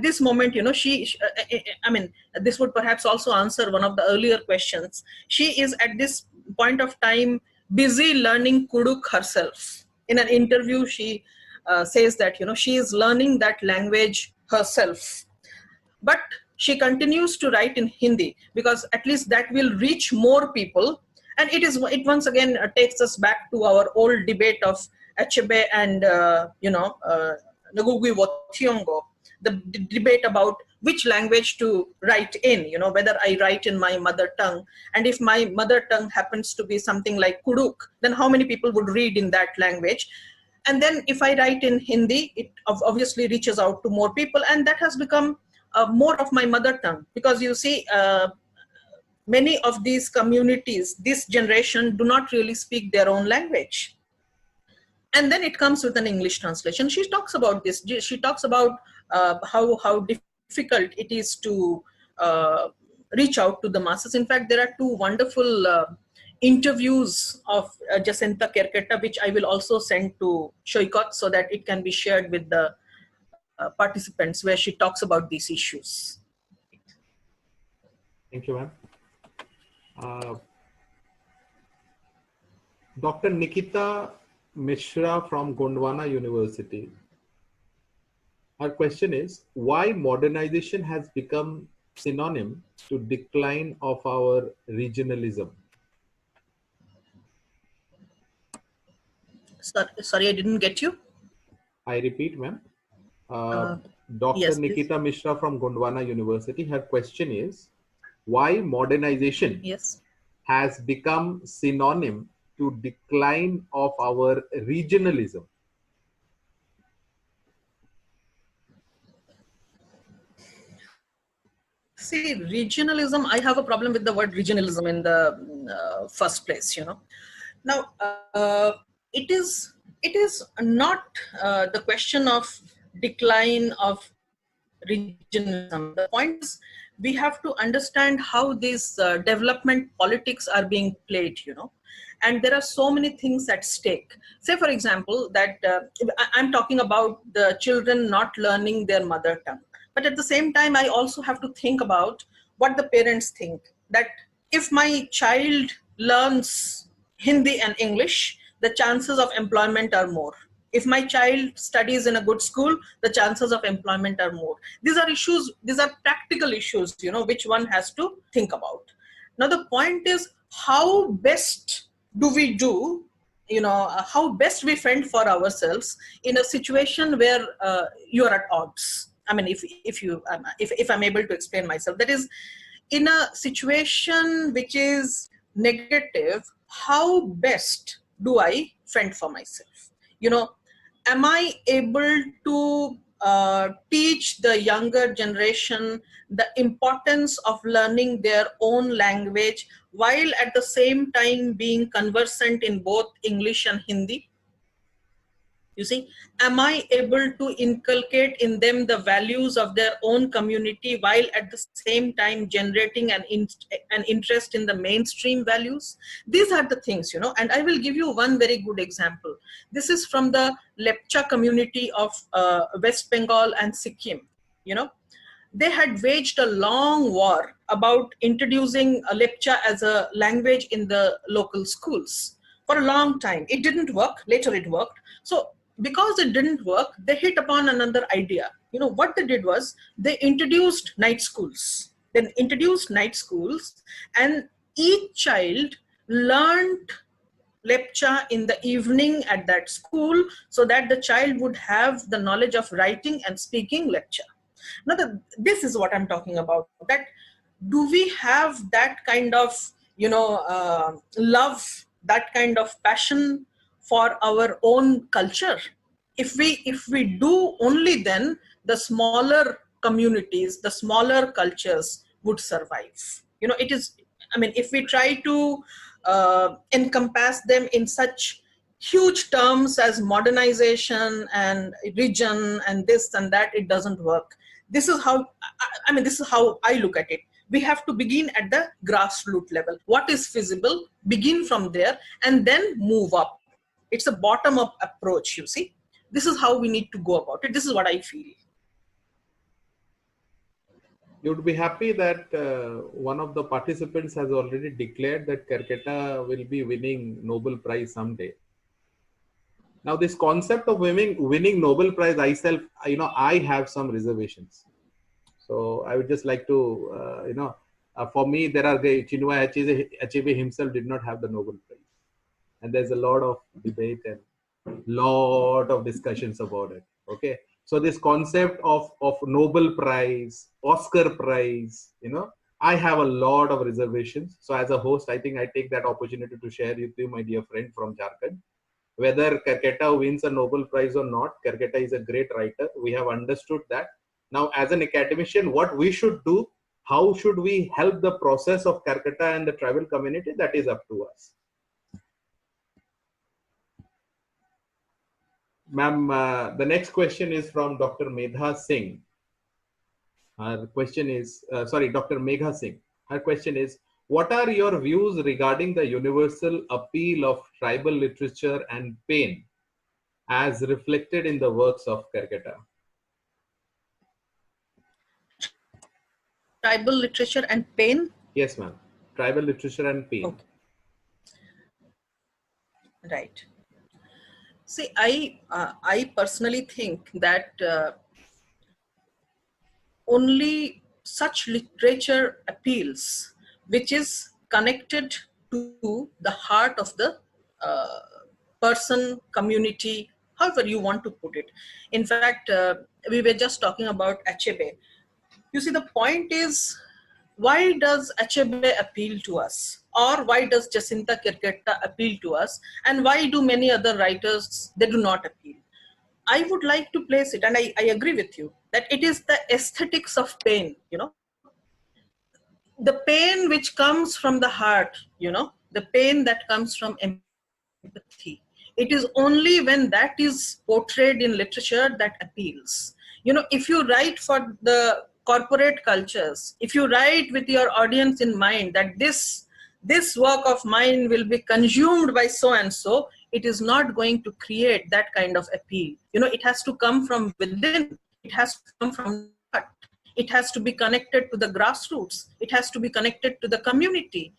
this moment, I mean, this would perhaps also answer one of the earlier questions. She is at this point of time busy learning Kuduk herself. In an interview, she says that she is learning that language herself, but she continues to write in Hindi because at least that will reach more people. And it once again takes us back to our old debate of Achebe and Ngugi wa Thiong'o, the debate about which language to write in, whether I write in my mother tongue, and if my mother tongue happens to be something like Kuduk, then how many people would read in that language? And then if I write in Hindi, it obviously reaches out to more people, and that has become more of my mother tongue, because you see, many of these communities, this generation, do not really speak their own language. And then it comes with an English translation. She talks about this. She talks about how difficult it is to reach out to the masses. In fact, there are two wonderful interviews of Jacinta Karketa, which I will also send to Shoykot so that it can be shared with the participants, where she talks about these issues. Thank you, ma'am. Dr. Nikita Mishra from Gondwana University. Her question is, why modernization has become synonym to decline of our regionalism? Sorry, I didn't get you. I repeat, ma'am. Dr. Yes, Nikita Mishra from Gondwana University. Her question is, why modernization has become synonym to decline of our regionalism? See, regionalism, I have a problem with the word regionalism in the first place, Now, it is not the question of decline of regionalism. The point is, we have to understand how these development politics are being played, and there are so many things at stake. Say, for example, that I'm talking about the children not learning their mother tongue. But at the same time, I also have to think about what the parents think, that if my child learns Hindi and English, the chances of employment are more. If my child studies in a good school, the chances of employment are more. These are issues, these are practical issues, which one has to think about. Now, the point is, how best do we do, how best we fend for ourselves in a situation where you are at odds. I mean, if I'm able to explain myself, that is, in a situation which is negative, how best do I fend for myself? Am I able to teach the younger generation the importance of learning their own language while at the same time being conversant in both English and Hindi? You see, am I able to inculcate in them the values of their own community while at the same time generating an interest in the mainstream values? These are the things, and I will give you one very good example. This is from the Lepcha community of West Bengal and Sikkim. They had waged a long war about introducing Lepcha as a language in the local schools. For a long time, it didn't work. Later it worked. So because it didn't work, they hit upon another idea. What they did was they introduced night schools. Then introduced night schools, and each child learned Lepcha in the evening at that school so that the child would have the knowledge of writing and speaking Lepcha. Now, this is what I'm talking about. That do we have that kind of, love, that kind of passion for our own culture? If we do, only then the smaller communities, the smaller cultures would survive. It is, I mean, if we try to encompass them in such huge terms as modernization and region and this and that, it doesn't work. This is how, this is how I look at it. We have to begin at the grassroots level. What is feasible? Begin from there and then move up. It's a bottom-up approach, you see. This is how we need to go about it. This is what I feel. You would be happy that one of the participants has already declared that Kerketa will be winning Nobel Prize someday. Now, this concept of winning Nobel Prize, I have some reservations. So I would just like to, for me, there are the Chinua Achebe himself did not have the Nobel Prize. And there's a lot of debate and lot of discussions about it. Okay. So this concept of Nobel Prize, Oscar Prize, I have a lot of reservations. So as a host, I think I take that opportunity to share with you, my dear friend from Jharkhand. Whether Kerketa wins a Nobel Prize or not, Kerketa is a great writer. We have understood that. Now, as an academician, what we should do, how should we help the process of Kerketa and the tribal community, that is up to us. Ma'am, the next question is from Dr. Medha Singh. Her question is, Dr. Megha Singh. Her question is, what are your views regarding the universal appeal of tribal literature and pain as reflected in the works of Kerketa? Tribal literature and pain? Yes, ma'am. Tribal literature and pain. Okay. Right. See, I personally think that only such literature appeals which is connected to the heart of the person, community, however you want to put it. In fact, we were just talking about Achebe. You see, the point is, why does Achebe appeal to us? Or why does Jacinta Kerketa appeal to us? And why do many other writers, they do not appeal? I would like to place it, and I agree with you, that it is the aesthetics of pain, the pain which comes from the heart, the pain that comes from empathy. It is only when that is portrayed in literature that appeals. If you write for the corporate cultures, if you write with your audience in mind that this work of mine will be consumed by so and so, it is not going to create that kind of appeal. It has to come from within. It has to come from heart. It has to be connected to the grassroots. It has to be connected to the community.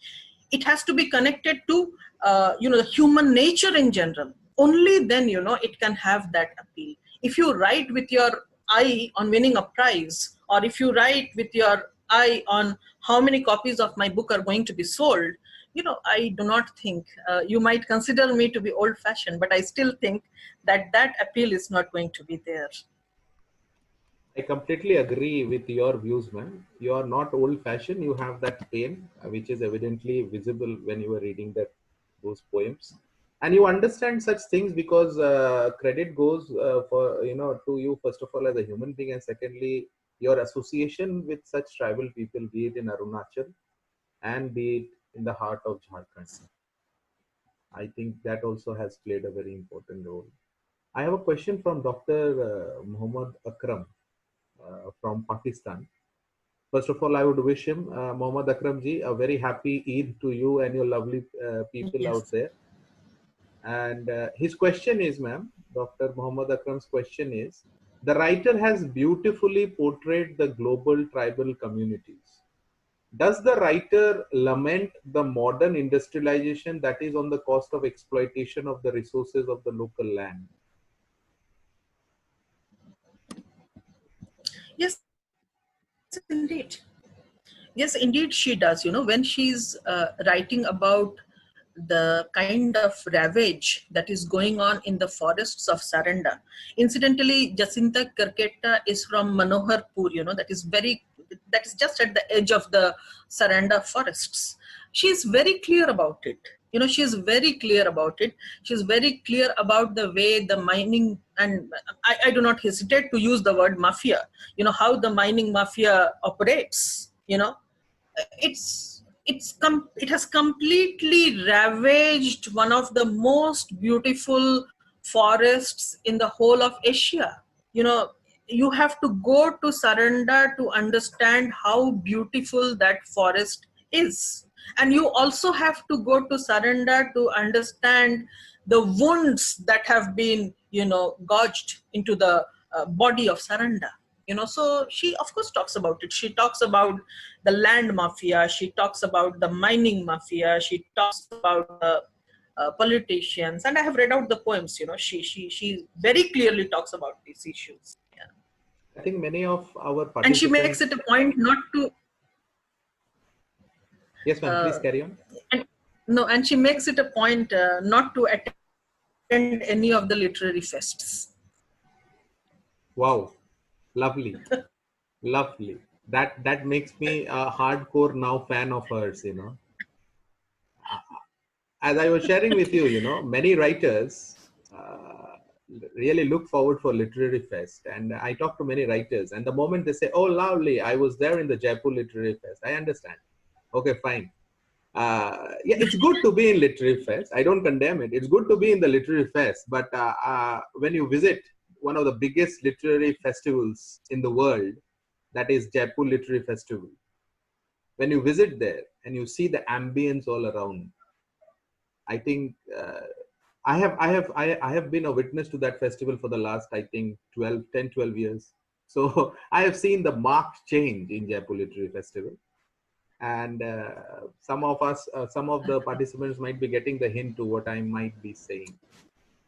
It has to be connected to the human nature in general. only then, it can have that appeal. If you write with your eye on winning a prize, or if you write with your eye on how many copies of my book are going to be sold, I do not think, you might consider me to be old fashioned, but I still think that that appeal is not going to be there. I completely agree with your views, man. You are not old-fashioned. You have that pain, which is evidently visible when you are reading those poems, and you understand such things because credit goes for to you first of all as a human being, and secondly your association with such tribal people, be it in Arunachal and be it in the heart of Jharkhand. I think that also has played a very important role. I have a question from Dr. Muhammad Akram from Pakistan. First of all, I would wish him, Mohammad Akram ji, a very happy Eid to you and your lovely people out Yes. there. And his question is, ma'am, Dr. Muhammad Akram's question is, the writer has beautifully portrayed the global tribal communities. Does the writer lament the modern industrialization that is on the cost of exploitation of the resources of the local land? Yes, indeed. Yes, indeed, she does. When she's writing about the kind of ravage that is going on in the forests of Saranda. Incidentally, Jacinta Karketa is from Manoharpur, that is just at the edge of the Saranda forests. She is very clear about it. She is very clear about it. She is very clear about the way the mining, and I do not hesitate to use the word mafia, how the mining mafia operates, it has completely ravaged one of the most beautiful forests in the whole of Asia. You have to go to Saranda to understand how beautiful that forest is. And you also have to go to Saranda to understand the wounds that have been, gouged into the body of Saranda. So she of course talks about it. She talks about the land mafia, she talks about the mining mafia, she talks about the politicians, and I have read out the poems. She very clearly talks about these issues. Yeah. I think many of our And she makes participants. it a point not to Yes, ma'am, please uh, carry on. and no and she makes it a point not to attend any of the literary fests. Wow, lovely. Lovely. That makes me a hardcore now fan of hers. As I was sharing with you, many writers really look forward for literary fest. And I talk to many writers, and the moment they say, "Oh, lovely, I was there in the Jaipur Literary Fest," I understand. Okay, fine. Yeah, it's good to be in literary fest. I don't condemn it. It's good to be in the literary fest. But when you visit one of the biggest literary festivals in the world, that is Jaipur Literary Festival, when you visit there and you see the ambience all around, I think I have been a witness to that festival for the last, I think, 12 years. So I have seen the marked change in Jaipur Literary Festival. And some of the participants might be getting the hint to what I might be saying.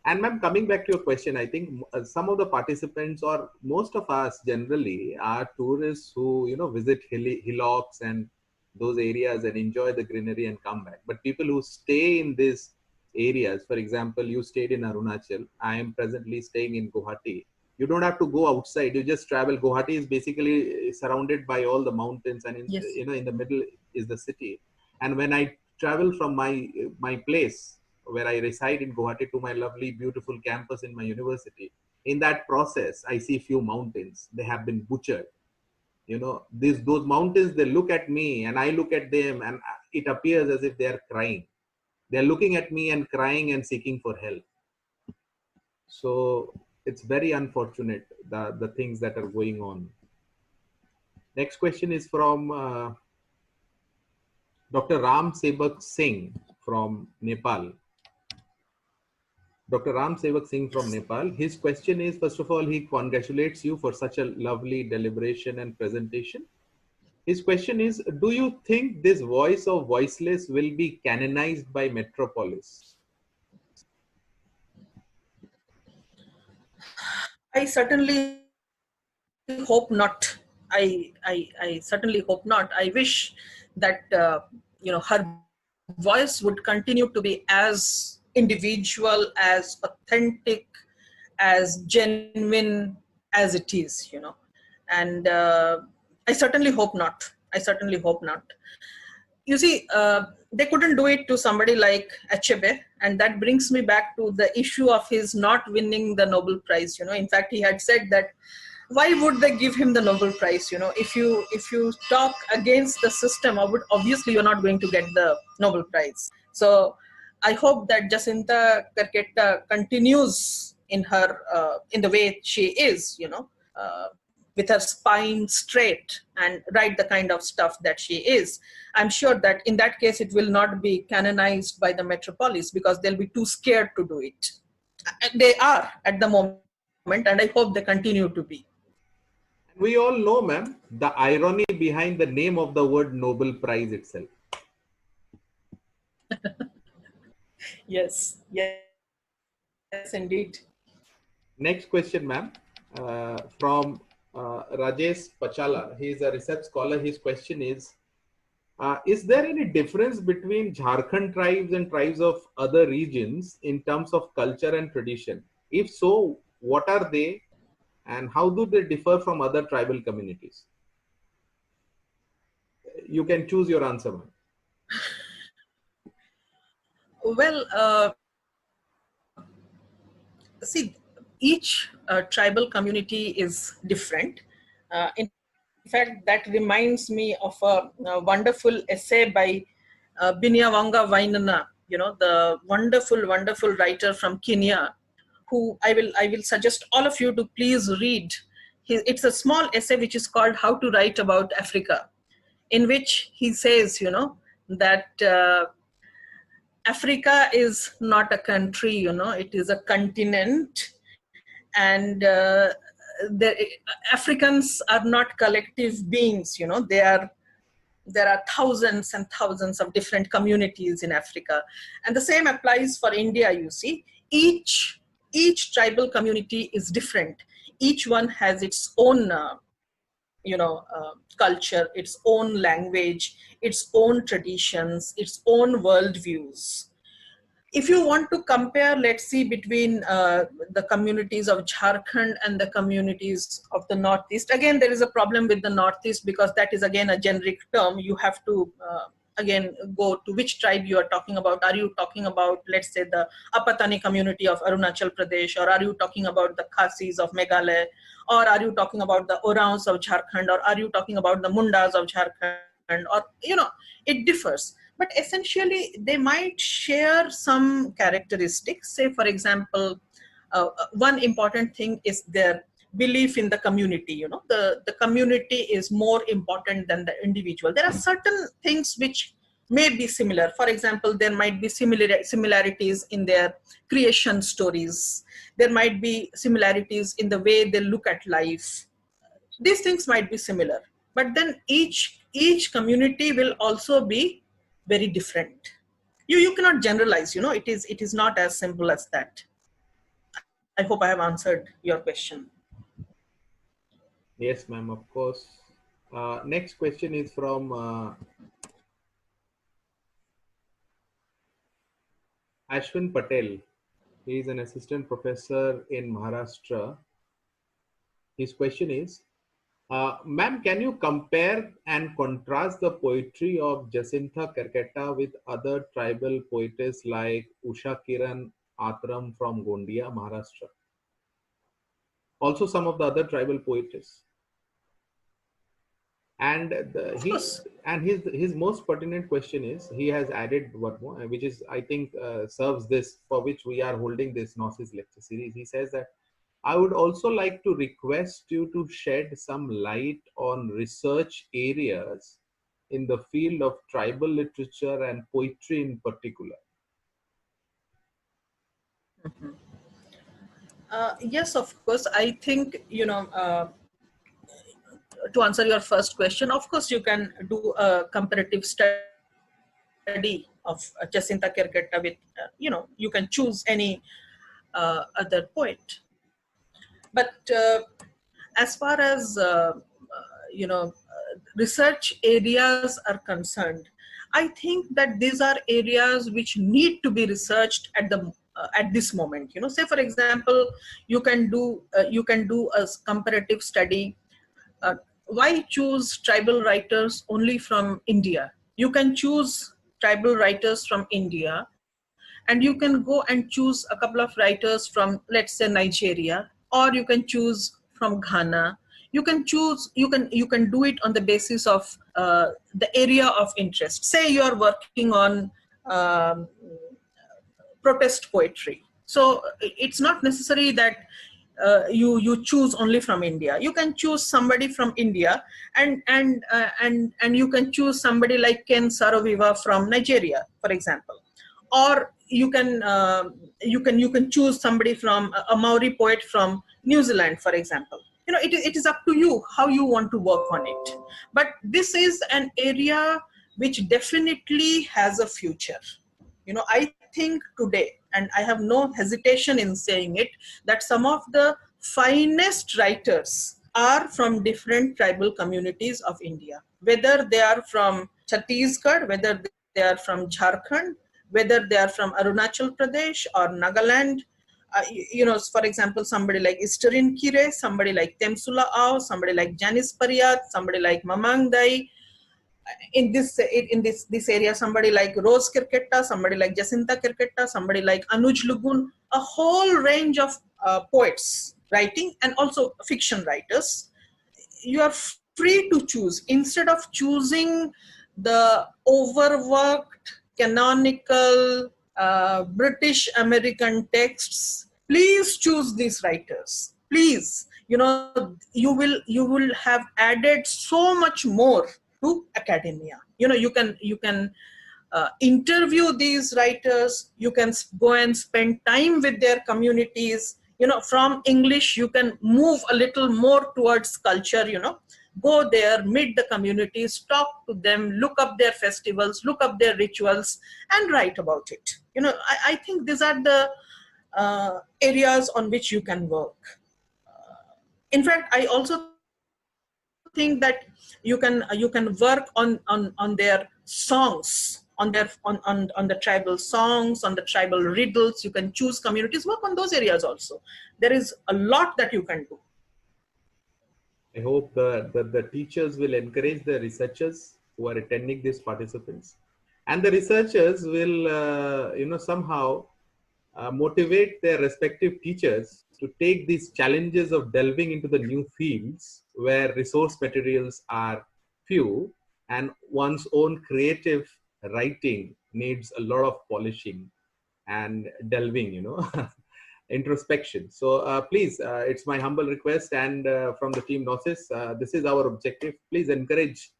And ma'am, coming back to your question, I think some of the participants or most of us generally are tourists who visit hillocks and those areas and enjoy the greenery and come back. But people who stay in these areas, for example, you stayed in Arunachal. I am presently staying in Guwahati. You don't have to go outside. You just travel. Guwahati is basically surrounded by all the mountains, and Yes. in the middle is the city. And when I travel from my place where I reside in Guwahati to my lovely, beautiful campus in my university, in that process, I see few mountains. They have been butchered. Those mountains, they look at me and I look at them, and it appears as if they are crying. They're looking at me and crying and seeking for help. So it's very unfortunate, the things that are going on. Next question is from Dr. Ram Sebak Singh from Nepal. Dr. Ram Sevak Singh from Nepal. His question is, first of all, he congratulates you for such a lovely deliberation and presentation. His question is, do you think this voice of voiceless will be canonized by Metropolis? certainly hope not. I certainly hope not. I wish that her voice would continue to be as individual, as authentic, as genuine as it is. And I certainly hope not. I certainly hope not. You see, they couldn't do it to somebody like Achebe, and that brings me back to the issue of his not winning the Nobel Prize. In fact, he had said that why would they give him the Nobel Prize? If you talk against the system, obviously you're not going to get the Nobel Prize. So I hope that Jacinta Kerketa continues in the way she is, with her spine straight and write the kind of stuff that she is. I'm sure that in that case, it will not be canonized by the metropolis because they'll be too scared to do it. And they are at the moment, and I hope they continue to be. We all know, ma'am, the irony behind the name of the word Nobel Prize itself. Yes, indeed. Next question, ma'am, from Rajesh Pachala. He is a research scholar. His question is there any difference between Jharkhand tribes and tribes of other regions in terms of culture and tradition? If so, what are they and how do they differ from other tribal communities? You can choose your answer, ma'am. Well, see, each tribal community is different. In fact, that reminds me of a wonderful essay by Binyavanga Wainana, the wonderful writer from Kenya, who I will suggest all of you to please read. It's a small essay which is called How to Write About Africa, in which he says, that Africa is not a country, it is a continent. And the Africans are not collective beings, there are thousands and thousands of different communities in Africa. And the same applies for India, you see. Each tribal community is different. Each one has its own culture, its own language, its own traditions, its own worldviews. If you want to compare, let's see, between the communities of Jharkhand and the communities of the Northeast, again, there is a problem with the Northeast because that is again a generic term. You have to again go to which tribe you are talking about. Are you talking about, let's say, the Apatani community of Arunachal Pradesh, or are you talking about the Khasis of Meghalaya, or are you talking about the Oraons of Jharkhand, or are you talking about the Mundas of Jharkhand, or, it differs. But essentially, they might share some characteristics. Say, for example, one important thing is their belief in the community. The community is more important than the individual. There are certain things which may be similar. For example, there might be similarities in their creation stories. There might be similarities in the way they look at life. These things might be similar, but then each community will also be very different. You cannot generalize. It is not as simple as that. I hope I have answered your question. Yes, ma'am, of course. Next question is from Ashwin Patel. He is an assistant professor in Maharashtra. His question is, ma'am, can you compare and contrast the poetry of Jacinta Kerketa with other tribal poetess like Usha Kiran Atram from Gondia, Maharashtra? Also some of the other tribal poetess. And his most pertinent question is, he has added one more, which is, I think, serves this, for which we are holding this Gnosis lecture series. He says that, I would also like to request you to shed some light on research areas in the field of tribal literature and poetry in particular. Mm-hmm. Yes, of course. I think, to answer your first question, of course, you can do a comparative study of Jacinta Kerketa with, you can choose any other poet. But as far as research areas are concerned, I think that these are areas which need to be researched at this moment. Say for example, you can do a comparative study. Why choose tribal writers only from India? You can choose tribal writers from India, and you can go and choose a couple of writers from, let's say, Nigeria, or you can choose from Ghana. You can do it on the basis of the area of interest. Say you're working on um, protest poetry. So it's not necessary that you choose only from India. You can choose somebody from India, and you can choose somebody like Ken Saro-Wiwa from Nigeria, for example, or you can choose somebody from a Maori poet from New Zealand, for example. It is up to you how you want to work on it. But this is an area which definitely has a future. I think today, and I have no hesitation in saying it, that some of the finest writers are from different tribal communities of India, whether they are from Chhattisgarh, whether they are from Jharkhand, whether they are from Arunachal Pradesh or Nagaland. For example, somebody like Isterin Kire, somebody like Temsula Ao, somebody like Janice Pariat, somebody like Mamang Dai. In this area, somebody like Rose Kirketta, somebody like Jacinta Kirketta, somebody like Anuj Lugun, a whole range of poets writing, and also fiction writers. You are free to choose, instead of choosing the overworked canonical British American texts. Please choose these writers, please. You will have added so much more to academia. You can interview these writers. You can go and spend time with their communities. From English you can move a little more towards culture. Go there, meet the communities, talk to them, look up their festivals, look up their rituals, and write about it. I think these are the areas on which you can work. In fact, I also think that you can work on their songs, on the tribal songs, on the tribal riddles. You can choose communities, work on those areas also. There is a lot that you can do. I hope the teachers will encourage the researchers who are attending these participants, and the researchers will, somehow motivate their respective teachers to take these challenges of delving into the new fields where resource materials are few and one's own creative writing needs a lot of polishing and delving, introspection. So please, it's my humble request, and from the team Gnosis, this is our objective. Please encourage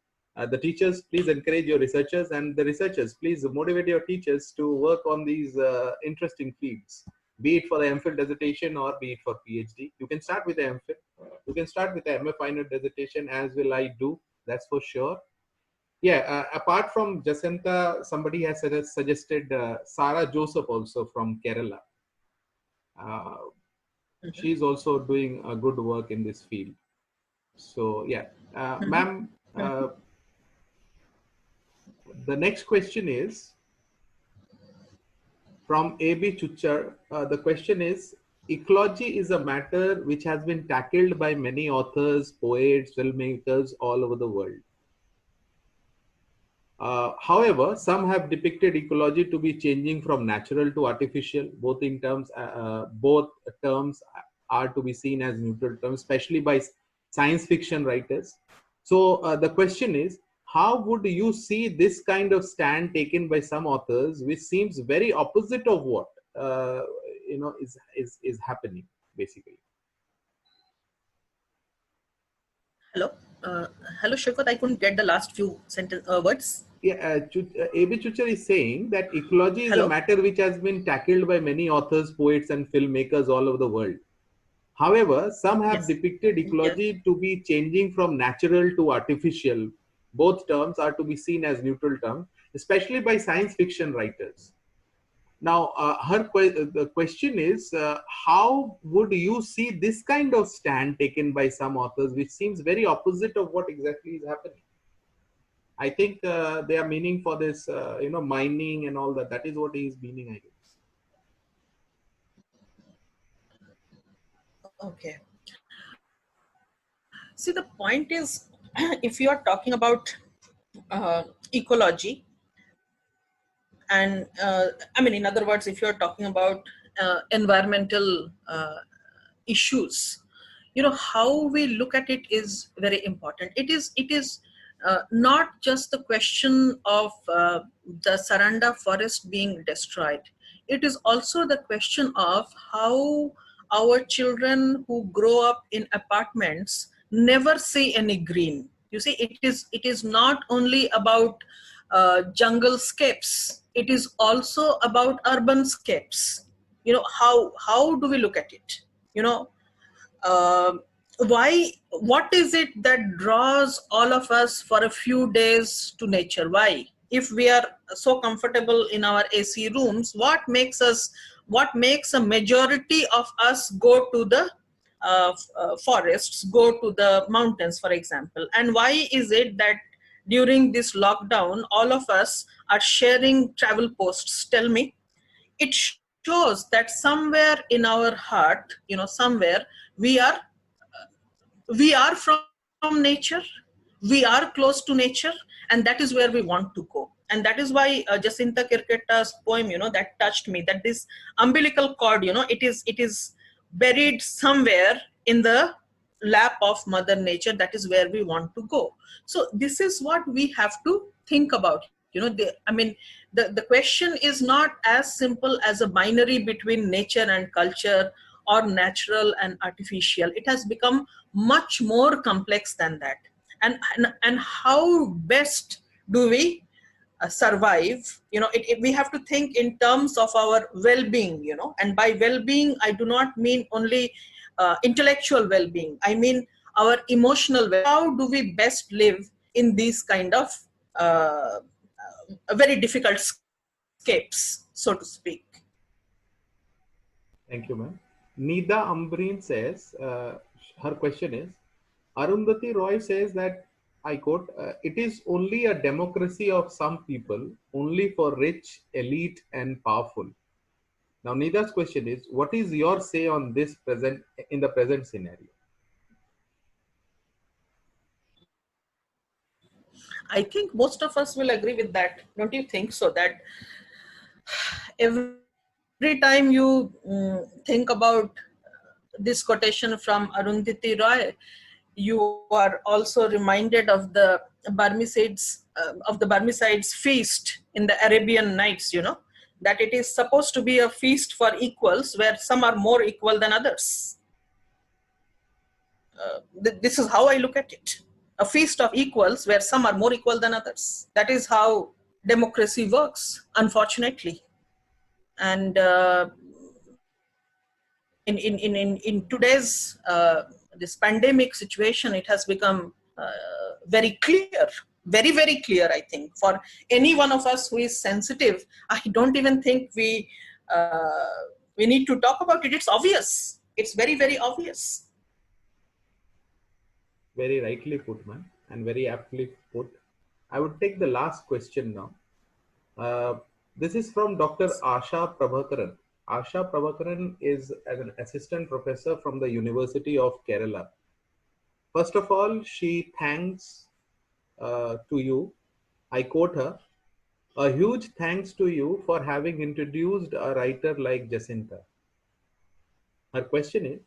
the teachers, please encourage your researchers, and the researchers, please motivate your teachers to work on these interesting fields, be it for the MPhil dissertation or be it for PhD. You can start with the MPhil, you can start with the MA final dissertation, as will I do, that's for sure. Yeah, apart from Jacinta, somebody has suggested Sarah Joseph also from Kerala. She's also doing a good work in this field. So yeah, ma'am, the next question is from A.B. Chuchar. The question is, ecology is a matter which has been tackled by many authors, poets, filmmakers all over the world. However, some have depicted ecology to be changing from natural to artificial. Both terms are to be seen as neutral terms, especially by science fiction writers. So the question is, how would you see this kind of stand taken by some authors, which seems very opposite of what is happening, basically? Hello, hello, Shilpat. I couldn't get the last few words. Yeah, A.B. Chuchar is saying that ecology is a matter which has been tackled by many authors, poets, and filmmakers all over the world. However, some have depicted ecology to be changing from natural to artificial. Both terms are to be seen as neutral terms, especially by science fiction writers. Now, the question is, how would you see this kind of stand taken by some authors, which seems very opposite of what exactly is happening? I think they are meaning for this, mining and all that. That is what he is meaning, I guess. Okay. See, the point is, if you are talking about ecology, and I mean, in other words, if you're talking about environmental issues, how we look at it is very important. It is not just the question of the Saranda forest being destroyed. It is also the question of how our children who grow up in apartments never see any green. You see, it is not only about jungle scapes. It is also about urban scapes. How do we look at it? You know, why? What is it that draws all of us for a few days to nature? Why? If we are so comfortable in our AC rooms, what makes a majority of us go to the forests, go to the mountains, for example? And why is it that during this lockdown, all of us are sharing travel posts? Tell me. It shows that somewhere in our heart, somewhere we are from nature, we are close to nature, and that is where we want to go. And that is why Jacinta Kirketta's poem, that touched me, that this umbilical cord, it is buried somewhere in the lap of mother nature. That is where we want to go. So this is what we have to think about. The question is not as simple as a binary between nature and culture, or natural and artificial. It has become much more complex than that. And how best do we survive? We have to think in terms of our well-being. And by well-being, I do not mean only intellectual well-being. I mean our emotional how do we best live in these kind of uh, very difficult scapes, so to speak? Thank you, ma'am. Nida Ambreen says, her question is, Arundhati Roy says that, I quote, it is only a democracy of some people, only for rich, elite, and powerful. Now, Nida's question is, what is your say on this in the present scenario? I think most of us will agree with that. Don't you think so? That every time you think about this quotation from Arundhati Roy, you are also reminded of the Barmecides feast in the Arabian Nights. That it is supposed to be a feast for equals, where some are more equal than others. This is how I look at it. A feast of equals where some are more equal than others. That is how democracy works, unfortunately. And in today's this pandemic situation, it has become very clear, very, very clear, I think, for any one of us who is sensitive. I don't even think we need to talk about it. It's obvious. It's very, very obvious. Very rightly put, man, and very aptly put. I would take the last question now. This is from Dr. Asha Prabhakaran. Asha Prabhakaran is an assistant professor from the University of Kerala. First of all, she thanks to you. I quote her, a huge thanks to you for having introduced a writer like Jacinta. Her question is,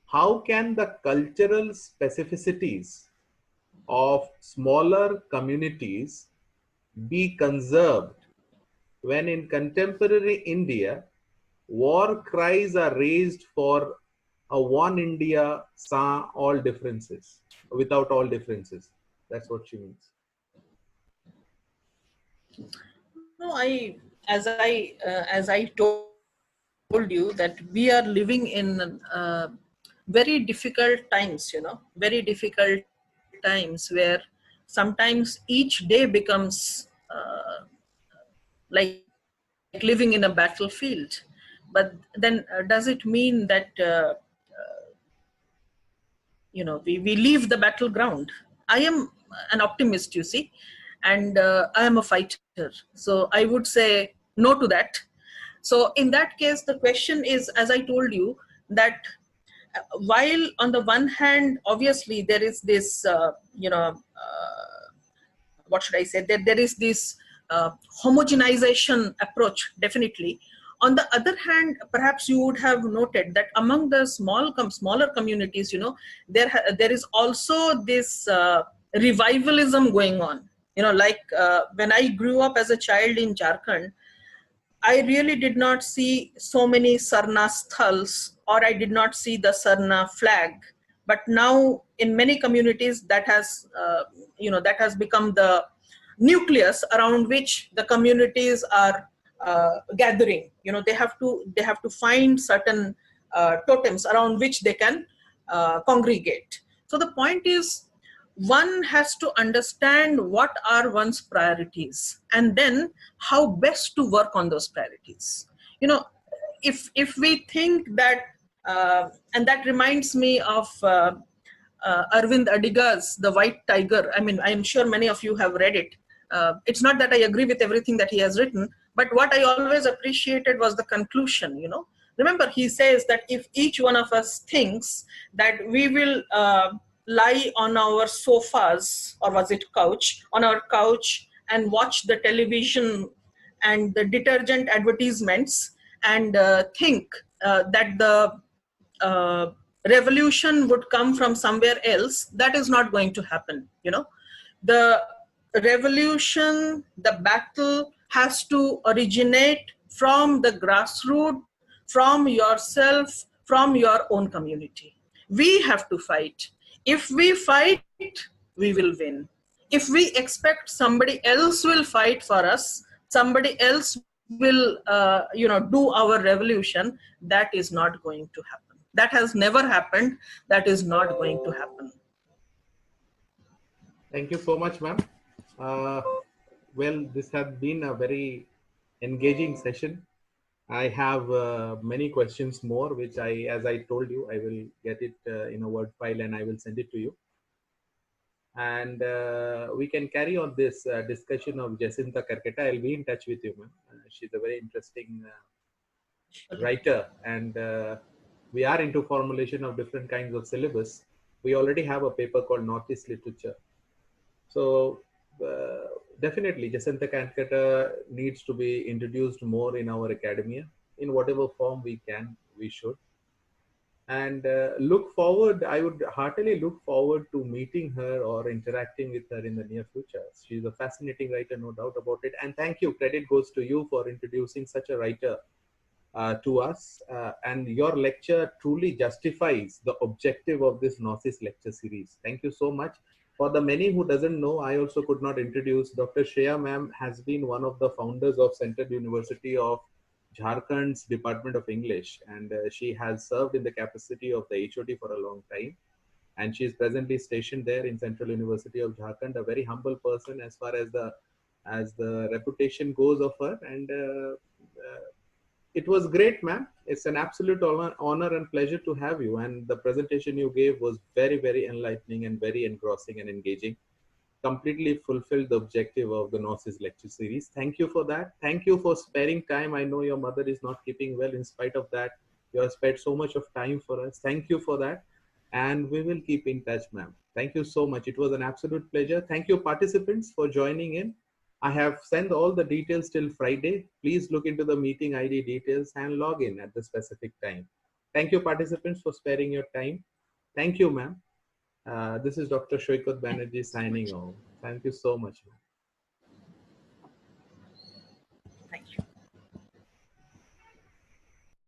how can the cultural specificities of smaller communities be conserved when in contemporary India, war cries are raised for a one India sans all differences, without all differences? That's what she means. No, as I told you, that we are living in very difficult times. Very difficult times, where sometimes each day becomes like living in a battlefield. But then does it mean that we leave the battleground? I am an optimist, you see, and I am a fighter. So I would say no to that. So in that case, the question is, as I told you, that while on the one hand, obviously there is this, what should I say, there is this homogenization approach, definitely. On the other hand, perhaps you would have noted that among the smaller communities, there is also this revivalism going on. Like when I grew up as a child in Jharkhand, I really did not see so many Sarna sthals, or I did not see the Sarna flag. But now in many communities that has become the nucleus around which the communities are gathering. They have to find certain totems around which they can congregate. So the point is, one has to understand what are one's priorities, and then how best to work on those priorities. If we think that, and that reminds me of Arvind Adiga's The White Tiger. I mean, I'm sure many of you have read it. It's not that I agree with everything that he has written, but what I always appreciated was the conclusion. Remember, he says that if each one of us thinks that we will lie on our sofas, or was it couch, on our couch, and watch the television and the detergent advertisements, and think that the revolution would come from somewhere else, that is not going to happen. The revolution, the battle has to originate from the grassroots, from yourself, from your own community. We have to fight. If we fight, we will win. If we expect somebody else will fight for us, somebody else will do our revolution, that is not going to happen. That has never happened. That is not going to happen. Thank you so much, ma'am. Well, this has been a very engaging session. I have many questions more, which as I told you, I will get it in a Word file and I will send it to you. And we can carry on this discussion of Jacinta Karketa. I'll be in touch with you, ma'am. She's a very interesting writer, and we are into formulation of different kinds of syllabus. We already have a paper called Northeast Literature. So definitely Jacinta Karketa needs to be introduced more in our academia in whatever form we can, we should. And I would heartily look forward to meeting her or interacting with her in the near future. She's a fascinating writer, no doubt about it. And thank you, credit goes to you for introducing such a writer to us. And your lecture truly justifies the objective of this Northeast lecture series. Thank you so much. For the many who doesn't know, I also could not introduce Dr. Shreya ma'am has been one of the founders of Central University of Jharkhand's Department of English, and she has served in the capacity of the HOD for a long time, and she is presently stationed there in Central University of Jharkhand. A very humble person as far as the reputation goes of her, and it was great, ma'am. It's an absolute honor and pleasure to have you, and the presentation you gave was very, very enlightening and very engrossing and engaging. Completely fulfilled the objective of the Northeast lecture series. Thank you for that. Thank you for sparing time. I know your mother is not keeping well. In spite of that, you have spent so much of time for us. Thank you for that. And we will keep in touch, ma'am. Thank you so much. It was an absolute pleasure. Thank you, participants, for joining in. I have sent all the details till Friday. Please look into the meeting ID details and log in at the specific time. Thank you, participants, for sparing your time. Thank you, ma'am. This is Dr. Shoykot Banerjee signing off. Thank you so much.